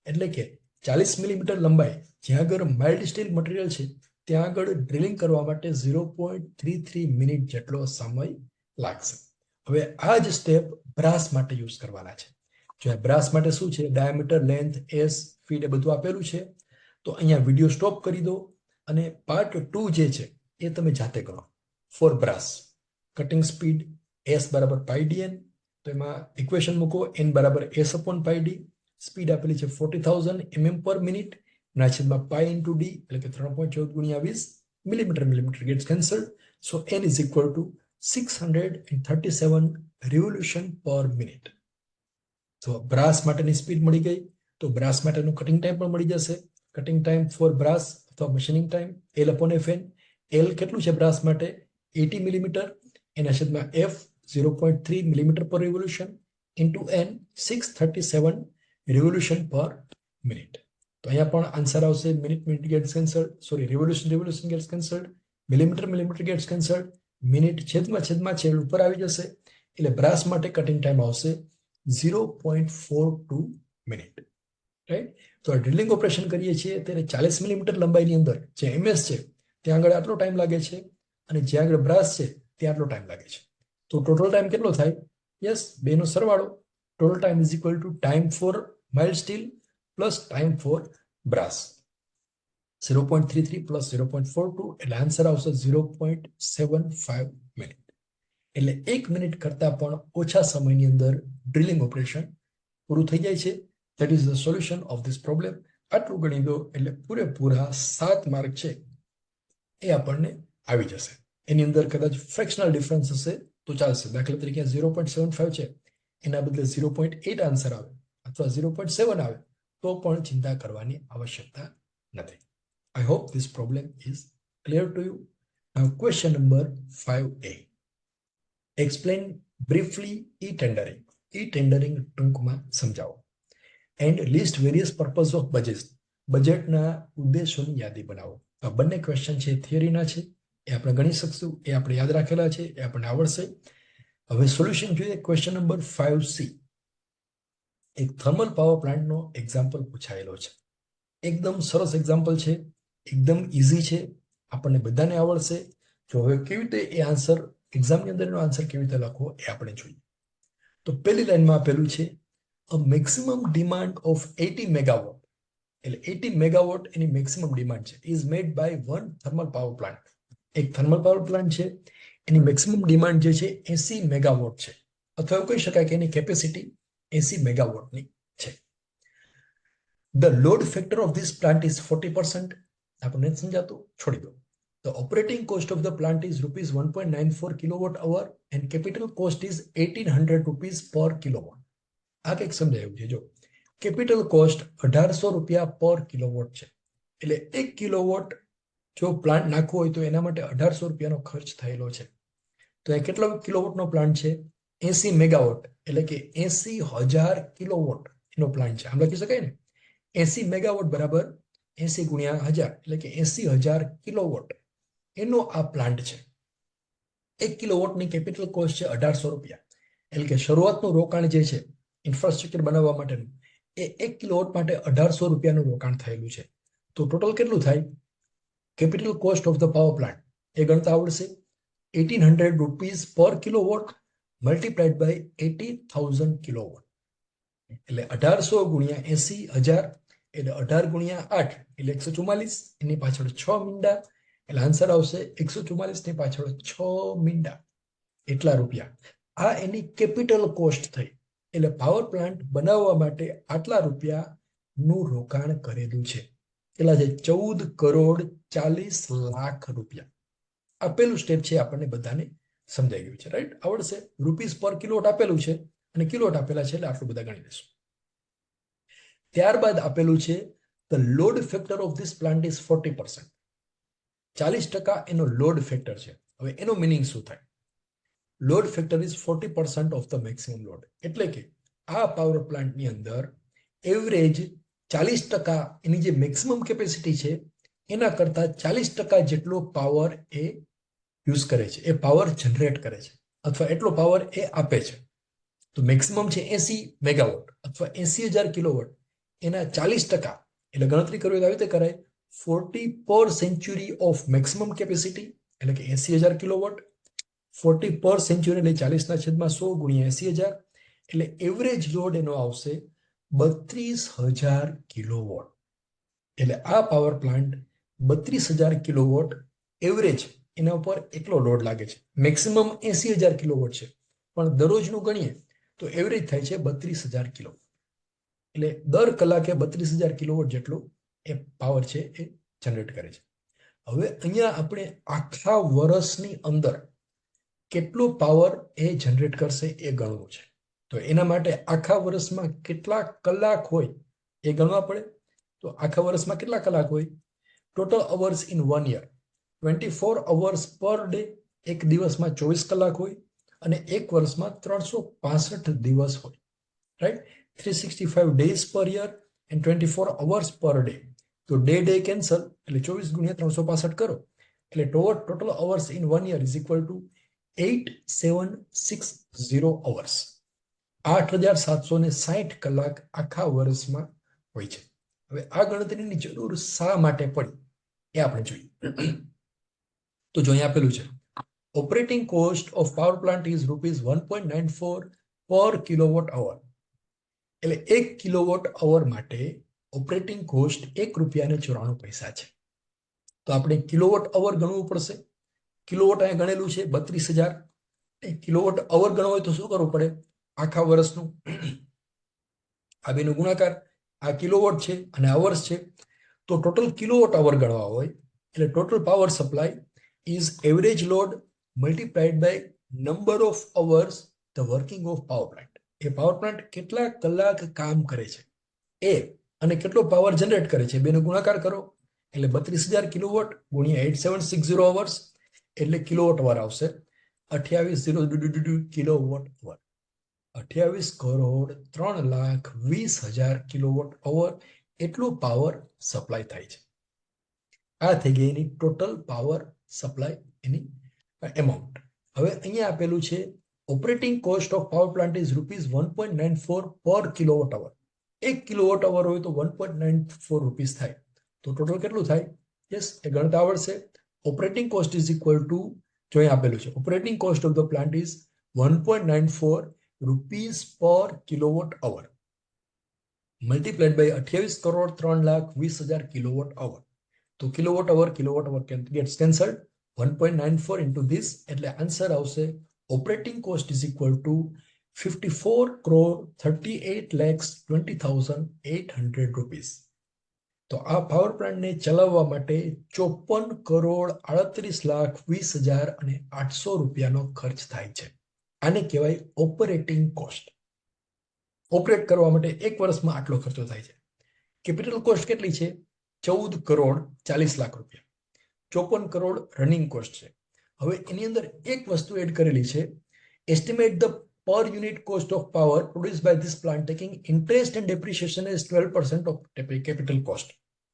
એટલે કે 40 મિલીમીટર લંબાઈ જ્યાં આગળ માઇલ્ડ સ્ટીલ મટીરિયલ છે ત્યાં આગળ ડ્રિલિંગ કરવા માટે 0.33 મિનિટ જેટલો સમય લાગશે. હવે આ જ સ્ટેપ બ્રાસ માટે યુઝ કરવાના છે. જો બ્રાસ માટે શું છે, ડાયામીટર, લેન્થ, S, ફીડ એ બધું આપેલું છે. તો અહીંયા વિડીયો સ્ટોપ કરી દો અને પાર્ટ 2 જે છે એ તમે જાતે કરો. For brass cutting speed S બરાબર πdn. તો એમાં ઇક્વેશન મૂકો. n બરાબર S અપોન πd. સ્પીડ આપેલી છે 40,000 mm પર મિનિટ ના છેદમાં પાઈ ઇન્ટુ d એટલે કે 3.14 ગુણ્યા 20 millimetre gets cancelled. So n is equal to 637 revolution per minute. તો બ્રાસ માટેની સ્પીડ મળી ગઈ. તો બ્રાસ માટેનું કટિંગ ટાઈમ પણ મળી જશે. કટિંગ ટાઈમ ફોર બ્રાસ અથવા machining time L upon FN. L કેટલું છે બ્રાસ માટે? 80 મિલીમીટર. એના છેદમાં F 0.3 millimetre per revolution into n 637 revolution per minute. તો અહીંયા પણ આન્સર આવશે minute gets cancelled, sorry revolution gets cancelled, millimetre gets cancelled. Minute છેદમાં છે ઉપર આવી જશે એટલે બ્રાસ માટે કટિંગ ટાઈમ આવશે 0.42 મિનિટ. રાઈટ. તો આ ડ્રિલિંગ ઓપરેશન કરીએ છીએ ત્યારે 40 મિલીમીટર લંબાઈની અંદર જે MS છે ત્યાં આગળ આટલો ટાઈમ લાગે છે અને જ્યાં આગળ બ્રાસ છે ત્યાં આટલો ટાઈમ લાગે છે. તો ટોટલ ટાઈમ કેટલો થાય? યસ, બેનો સરવાળો. Total time is equal to time for mild steel plus time for brass. 0.33 plus 0.42 એટલે આન્સર આવશે 0.75 મિનિટ. એટલે 1 મિનિટ કરતા પણ ઓછા સમયની અંદર ડ્રિલિંગ ઓપરેશન પૂરું થઈ જાય છે. That is the solution of this problem. આટલું ગણી દો એટલે પૂરેપૂરા 7 માર્ક છે એ આપણને આવી જશે. એની અંદર કદાચ ફ્રેક્શનલ ડિફરન્સ હશે તો ચાલશે. દાખલા તરીકે 0.75 છે એના બદલે 0.8 આન્સર આવે અથવા 0.7 આવે તો પણ ચિંતા કરવાની આવશ્યકતા નથી. I hope this problem is clear to you. Now question number 5A. Explain briefly e-tendering. E-tendering ટૂંકમાં સમજાવો. And list various purpose of budget. બજેટના ઉદ્દેશોની યાદી બનાવો. આ બંને ક્વેશ્ચન છે થિયરીના છે એ આપણે ગણી શકશું, એ આપણે યાદ રાખેલા છે, એ આપણને આવડશે. હવે સોલ્યુશન જોઈએ. Question number 5C. એક થર્મલ પાવર પ્લાન્ટનો એક્ઝામ્પલ પૂછાયેલો છે. એકદમ સરસ એક્ઝામ્પલ છે, એકદમ ઇઝી છે, આપણને બધાને આવડશે. જો હવે કેવી રીતે એ આન્સર એક્ઝામની અંદર એનો આન્સર કેવી રીતે લખવો એ આપણે જોઈએ. તો પહેલી લાઈનમાં આપેલું છે a maximum demand of 80 megawatt. એટલે 80 મેગાવોટ એની મેક્સિમમ ડિમાન્ડ છે. Is made by one thermal power plant. એક થર્મલ પાવર પ્લાન્ટ છે એની મેક્સિમમ ડિમાન્ડ જે છે 80 મેગાવોટ છે, અથવા એવું કહી શકાય કે એની કેપેસિટી 80 મેગાવોટની છે. The load factor of this plant is 40%. આપણને સમજાતું, છોડી દો. The operating cost of the plant is rupees 1.94 kilowatt hour and capital cost is 1800 rupees per kilowatt. આ કંઈક સમજાયું છે. જો કેપિટલ કોસ્ટ 1800 રૂપિયા પર કિલોવોટ છે, એટલે 1 કિલોવોટ જો પ્લાન્ટ નાખવો હોય તો એના માટે 1800 રૂપિયાનો ખર્ચ થયેલો છે. તો એ કેટલો કિલોવોટનો પ્લાન્ટ છે? 80 મેગાવોટ, એટલે કે 80,000 કિલોવોટ એનો પ્લાન્ટ છે. આમ લખી શકાય ને, 80 મેગાવોટ બરાબર 80 ગુણ્યા 1000, એટલે કે 80,000 કિલોવોટ એનો આ પ્લાન્ટ છે. 1 કિલોવોટની કેપિટલ કોસ્ટ છે 1800 રૂપિયા, એટલે કે શરૂઆતનું રોકાણ જે છે ઇન્ફ્રાસ્ટ્રક્ચર બનાવવા માટેનું, એ 1 કિલોવોટ માટે 1800 રૂપિયાનું રોકાણ થયેલું છે. તો ટોટલ કેટલું થાય? Capital cost of the power plant એ ગણતા આવડશે. 1800 rupees per kilowatt multiplied by 80,000 kilowatt, એટલે 1800 ગુણ્યા 80,000, એટલે 18 ગુણ્યા 8 એટલે 144, એની પાછળ 6 મીંડા, એટલે આન્સર આવશે 144 ની પાછળ 6 મીંડા, એટલા રૂપિયા. આ એની કેપિટલ કોસ્ટ થઈ, એટલે પાવર પ્લાન્ટ બનાવવા માટે આટલા રૂપિયાનું રોકાણ કરેલું છે. કેટલા છે? 14,40,00,000 રૂપિયા. આપેલું સ્ટેપ છે, આપણને બધાને સમજાઈ ગયું છે, રાઈટ? આવડશે. રૂપીસ પર કિલોવોટ આપેલું છે અને કિલોવોટ આપેલા છે, એટલે આટલું બધા ગણી લેશું. ત્યારબાદ આપેલું છે the load factor of this plant is 40%. 40% એનો લોડ ફેક્ટર છે. હવે એનો મિનિંગ શું થાય? Load factor is 40% of the maximum load, એટલે કે આ પાવર પ્લાન્ટની અંદર એવરેજ 40% એની જે મેક્સિમમ કેપેસિટી છે એના કરતા 40% જેટલો પાવર એ યુઝ કરે છે, એ પાવર જનરેટ કરે છે, અથવા એટલો પાવર એ આપે છે. તો મેક્સિમમ છે 80 મેગાવોટ અથવા 80,000 કિલોવોટ, એના 40%, એટલે ગણતરી કરવી તો આવી રીતે કરાય. 40 પર સેન્ચુરી ઓફ મેક્સિમમ કેપેસિટી, એટલે કે 80,000 કિલોવોટ. 40 પર સેન્ચુરી એટલે 40/100 ગુણ્યા 80,000, એટલે એવરેજ લોડ એનો આવશે 32,000 કિલોવોટ. એટલે આ પાવર પ્લાન્ટ 32,000 કિલોવોટ એવરેજ એના ઉપર એકલો લોડ લાગે છે. મેક્સિમમ 80,000 કિલોવોટ છે, પણ દરરોજનું ગણીએ તો એવરેજ થાય છે 32,000 કિલોવોટ. એટલે દર કલાકે 32,000 કિલોવોટ જેટલો એ પાવર છે એ જનરેટ કરે છે. હવે અહીંયા આપણે આખા વર્ષની અંદર કેટલો પાવર એ જનરેટ કરશે એ ગણવું છે. તો એના માટે આખા વર્ષમાં કેટલા કલાક હોય એ ગણવા પડે. તો આખા વર્ષમાં કેટલા કલાક હોય? Total hours in 1 year 24 hours per day. એક દિવસમાં 24 કલાક હોય અને એક વર્ષમાં 365 દિવસ હોય, right? 365 days per year and 24 hours per day. તો ડે કેન્સલ, એટલે 24 ગુણ્યા 365 કરો, એટલે total hours in 1 year is equal two 8760 hours. 8,760 કલાક આખા વર્ષમાં હોય છે. હવે આ ગણતરીની જરૂર શા માટે પડી એ આપણે જોઈએ. તો જો અહીંયા આપેલું છે operating cost of power plant is rupees 1.94 પર કિલોવોટ અવર. એટલે 1 કિલોવોટ અવર માટે ઓપરેટિંગ કોસ્ટ 1 રૂપિયા ને 94 પૈસા છે. તો આપણે કિલોવોટ અવર ગણવું પડશે. કિલોવોટ અહીંયા ગણેલું છે 32,000. કિલોવોટ અવર ગણવો હોય તો શું કરવું પડે? આખા વર્ષનું આ બેનું ગુણાકાર. આ કિલોવોટ છે અને અવર્સ છે, તો ટોટલ કિલોવોટ અવર ગણવા હોય એટલે total power supply is average load multiplied by number of hours the working of power plant. એ પાવર પ્લાન્ટ કેટલા કલાક કામ કરે છે એ અને કેટલો પાવર જનરેટ કરે છે, બેનો ગુણાકાર કરો એટલે 32,000 કિલોવોટ ગુણ્યા 8760 અવર્સ, એટલે કિલોવોટ અવર આવશે 28,000 કિલોવોટ અવર. 28,03,20,000 કિલોવોટ અવર એટલો પાવર સપ્લાય થાય છે. આ થઈ ગઈ એની ટોટલ પાવર સપ્લાય એની એમાઉન્ટ. હવે અહીંયા આપેલું છે operating cost of power plant is rupees 1.94 પર કિલોવોટ અવર. 1 કિલોવોટ અવર હોય તો 1.94 રૂપીસ થાય. તો ટોટલ કેટલું થાય? યસ, એ ગણતા આવડશે. Operating cost is equal to, જો અહીં આપેલું છે operating cost of the plant is 1.94 rupees per kilowatt hour multiplied by 28,03,20,000 kilowatt hour. તો kilowatt hour gets cancelled. 1.94 into this, એટલે આન્સર આવશે operating cost is equal to 54,38,20,800 rupees. તો આ power પ્લાન્ટને ચલાવવા માટે 54,38,20,800 રૂપિયાનો ખર્ચ થાય છે. આને કહેવાય ઓપરેટિંગ કોસ્ટ. ઓપરેટ કરવા માટે એક વર્ષમાં આટલો ખર્ચો થાય છે. કેપિટલ કોસ્ટ કેટલી છે? 14,40,00,000 રૂપિયા. 54 કરોડ રનિંગ કોસ્ટ છે. હવે એની અંદર એક વસ્તુ એડ કરેલી છે, estimate the per unit cost of power produced by this plant taking interest and depreciation as 12% of capital cost.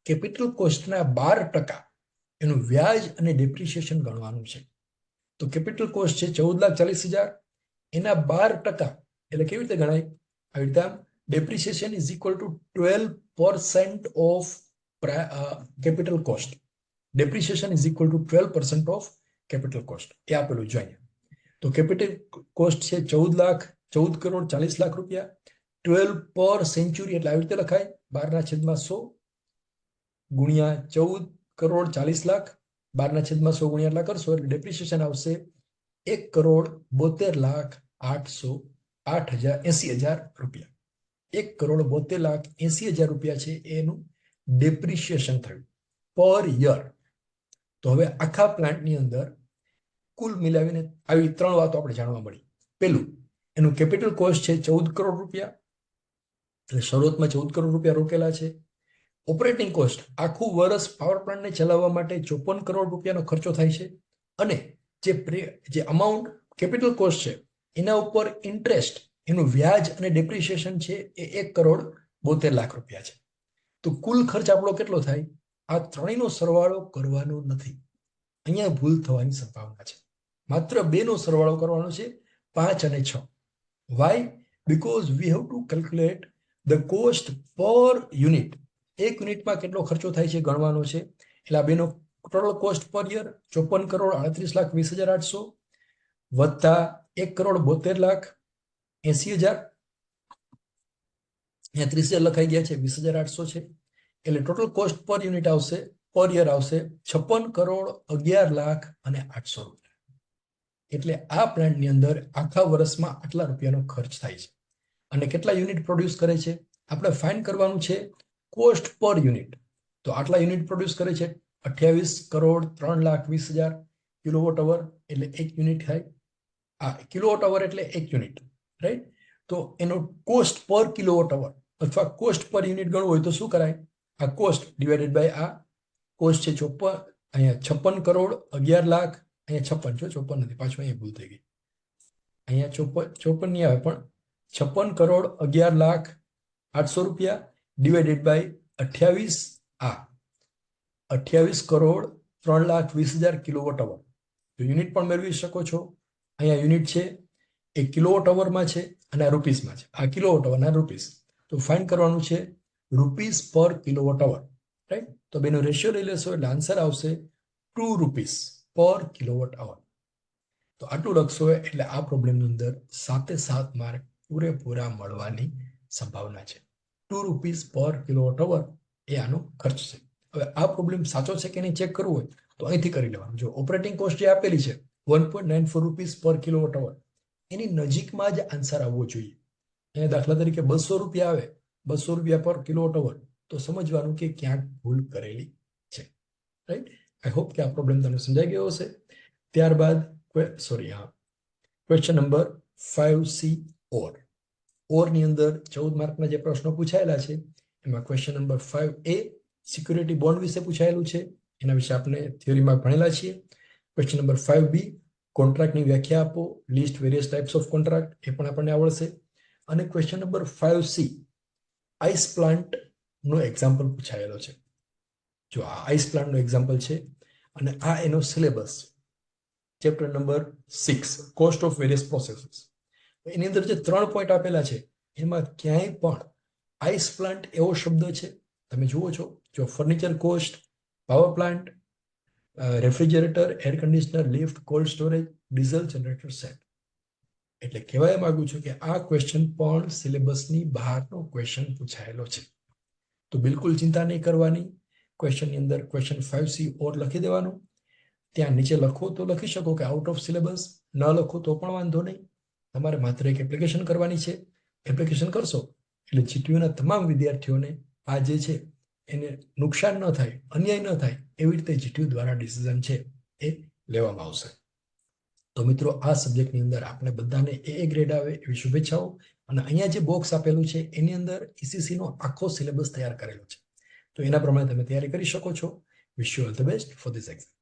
Capital કોસ્ટના 12% એનું વ્યાજ અને ડેપ્રિસિએશન ગણવાનું છે. તો કેપિટલ કોસ્ટ છે 14,40,000, એના 12% એટલે કેવી રીતે ગણાય? આવી રીતે depreciation is equal to 12% of capital cost. Depreciation is equal to 12% of capital cost. એ આપેલું જોઈએ. તો કેપિટલ કોસ્ટ છે 14,40,00,000 રૂપિયા. 12 પર સેન્ચુરી એટલે આવી રીતે લખાય 12/100 ગુણ્યા 14,40,00,000. 12/100 ગુણ્યા એટલા કરશો એટલે ડેપ્રિસિએશન આવશે 1,72,80,000 રૂપિયા. 1,72,80,000 રૂપિયા છે એનું ડેપ્રિસિએશન થયું પર યર. તો હવે આખા પ્લાન્ટની અંદર કુલ મિલાવીને આવી 3 વાતો આપણે જાણવા મળી. પેલું, એનું કેપિટલ કોસ્ટ છે 14 કરોડ રૂપિયા, એટલે શરૂઆતમાં 14 કરોડ રૂપિયા રોકેલા છે. ઓપરેટિંગ કોસ્ટ આખું વર્ષ પાવર પ્લાન્ટને ચલાવવા માટે 54 કરોડ રૂપિયાનો ખર્ચો થાય છે. અને જે અમાઉન્ટ કેપિટલ કોસ્ટ છે એના ઉપર ઇન્ટરેસ્ટ, એનું વ્યાજ અને ડેપ્રિસિએશન છે એ 1,72,00,000 રૂપિયા છે. તો કુલ ખર્ચ આપણો કેટલો થાય? આ ત્રણેયનો સરવાળો કરવાનો નથી. અહીંયા ભૂલ થવાની સંભાવના છે. માત્ર 2નો સરવાળો કરવાનો છે, 5 અને 6. Why? Because we have to calculate the cost per unit. એક યુનિટમાં કેટલો ખર્ચો થાય છે ગણવાનો છે. એટલે આ 2નો ટોટલ કોસ્ટ પર યર 54,38,20,800 વત્તા 1,72,80,000. અહીંયા 30,000 લખાઈ ગયા છે, 20,800 છે. એટલે ટોટલ કોસ્ટ પર યુનિટ આવશે, પર યર આવશે 56,11,08,000 રૂપિયા. એટલે આ પ્લાન્ટની અંદર આખા વર્ષમાં આટલા રૂપિયાનો ખર્ચ થાય છે. અને કેટલા યુનિટ પ્રોડ્યુસ કરે છે આપણે ફાઇન્ડ કરવાનું છે. Cost per unit. તો આટલા યુનિટ પ્રોડ્યુસ કરે છે 28,03,20,000 કિલોવોટ અવર, એટલે 1 યુનિટ થાય. આ કિલોવોટ અવર એટલે 1 યુનિટ, રાઈટ? તો એનો કોસ્ટ પર કિલોવોટ અવર અથવા કોસ્ટ પર યુનિટ ગણવું હોય તો શું કરાય? આ કોસ્ટ ડિવાઇડેડ બાય આ કોસ્ટ છે 54, અહીંયા 56,11,00,000, અહીંયા 56 છે, 54 નથી, પાછું અહીંયા ભૂલ થઈ ગઈ. અહીંયા 54 નહીં આવે, પણ 56,11,08,000 રૂપિયા ડિવાઇડેડ બાય 28, આ 28,03,20,000 કિલોવોટ અવર. તો યુનિટ પણ મેળવી શકો છો. અહીંયા યુનિટ છે એ કિલોવોટ અવરમાં છે અને આ રૂપીસમાં છે. આ કિલોવોટ અવર ના રૂપીસ. તો ફાઇન્ડ કરવાનું છે રૂપીસ પર કિલોવોટ અવર, રાઈટ? તો બેનો રેશિયો લઈ લેશો એટલે આન્સર આવશે 2 રૂપીસ પર કિલોવોટ અવર. તો આટલું લખશો એટલે આ પ્રોબ્લેમની અંદર 7 માર્ક પૂરેપૂરા મળવાની સંભાવના છે. 2 રૂપીસ પર કિલોવોટ અવર એ આનો ખર્ચ છે. હવે આ પ્રોબ્લેમ સાચો છે કે નહીં ચેક કરવું હોય તો અહીંથી કરી લેવાનું. જો ઓપરેટિંગ કોસ્ટ જે આપેલી છે 1.94 રૂપીસ પર કિલોવોટ અવર, એની નજીકમાં જ આન્સર આવવો જોઈએ. અહીંયા દાખલા તરીકે 200 રૂપિયા આવે, 200 રૂપિયા પર કિલોવોટ અવર, તો સમજવાનું કે ક્યાંક ભૂલ કરેલી છે, રાઈટ? આઈ હોપ કે આ પ્રોબ્લેમ તમને સમજાઈ ગયો હશે. ત્યારબાદ ક્વેશ્ચન નંબર 5C ઓર. ઓરની અંદર 14 માર્કના જે પ્રશ્નો પૂછાયેલા છે એમાં question number 5A security bond વિશે પૂછાયેલું છે. એના વિશે આપણે થિયરીમાં ભણેલા છીએ. ક્વેશ્ચન નંબર 5B કોન્ટ્રાક્ટની વ્યાખ્યા આપો, list various types of contract, એ પણ આપણને આવડશે. અને question number 5C ice plant નો એક્ઝામ્પલ પૂછાયેલો છે. જો આ આઈસ પ્લાન્ટ નો એક્ઝામ્પલ છે અને આ એનો syllabus chapter number 6 cost of various processes. એની અંદર જે 3 પોઈન્ટ આપેલા છે એમાં ક્યાંય પણ આઈસ પ્લાન્ટ એવો શબ્દ છે, તમે જુઓ છો, જો furniture cost, power plant, refrigerator, air conditioner, lift, cold storage, diesel generator set. એટલે કહેવાય માંગુ છું કે આ ક્વેશ્ચન પણ સિલેબસની બહારનો ક્વેશ્ચન પૂછાયેલો છે. તો બિલકુલ ચિંતા નહીં કરવાની. ક્વેશ્ચનની અંદર ક્વેશ્ચન 5C ઓર લખી દેવાનું. ત્યાં નીચે લખો તો લખી શકો કે આઉટ ઓફ સિલેબસ, ન લખો તો પણ વાંધો નહીં. તમારે માત્ર એક એપ્લિકેશન કરવાની છે. એપ્લિકેશન કરશો એટલે જીટીયુના તમામ વિદ્યાર્થીઓને આ જે છે એને નુકસાન ન થાય, અન્યાય ન થાય, એવી રીતે જીટીયુ દ્વારા ડિસિઝન છે એ લેવામાં આવશે. તો મિત્રો, આ સબ્જેક્ટની અંદર આપણે બધાને એ ગ્રેડ આવે એવી શુભેચ્છાઓ. અને અહીંયા જે બોક્સ આપેલું છે એની અંદર ECC નો આખો સિલેબસ તૈયાર કરેલો છે, તો એના પ્રમાણે તમે તૈયારી કરી શકો છો. Wish you all the best for this exam.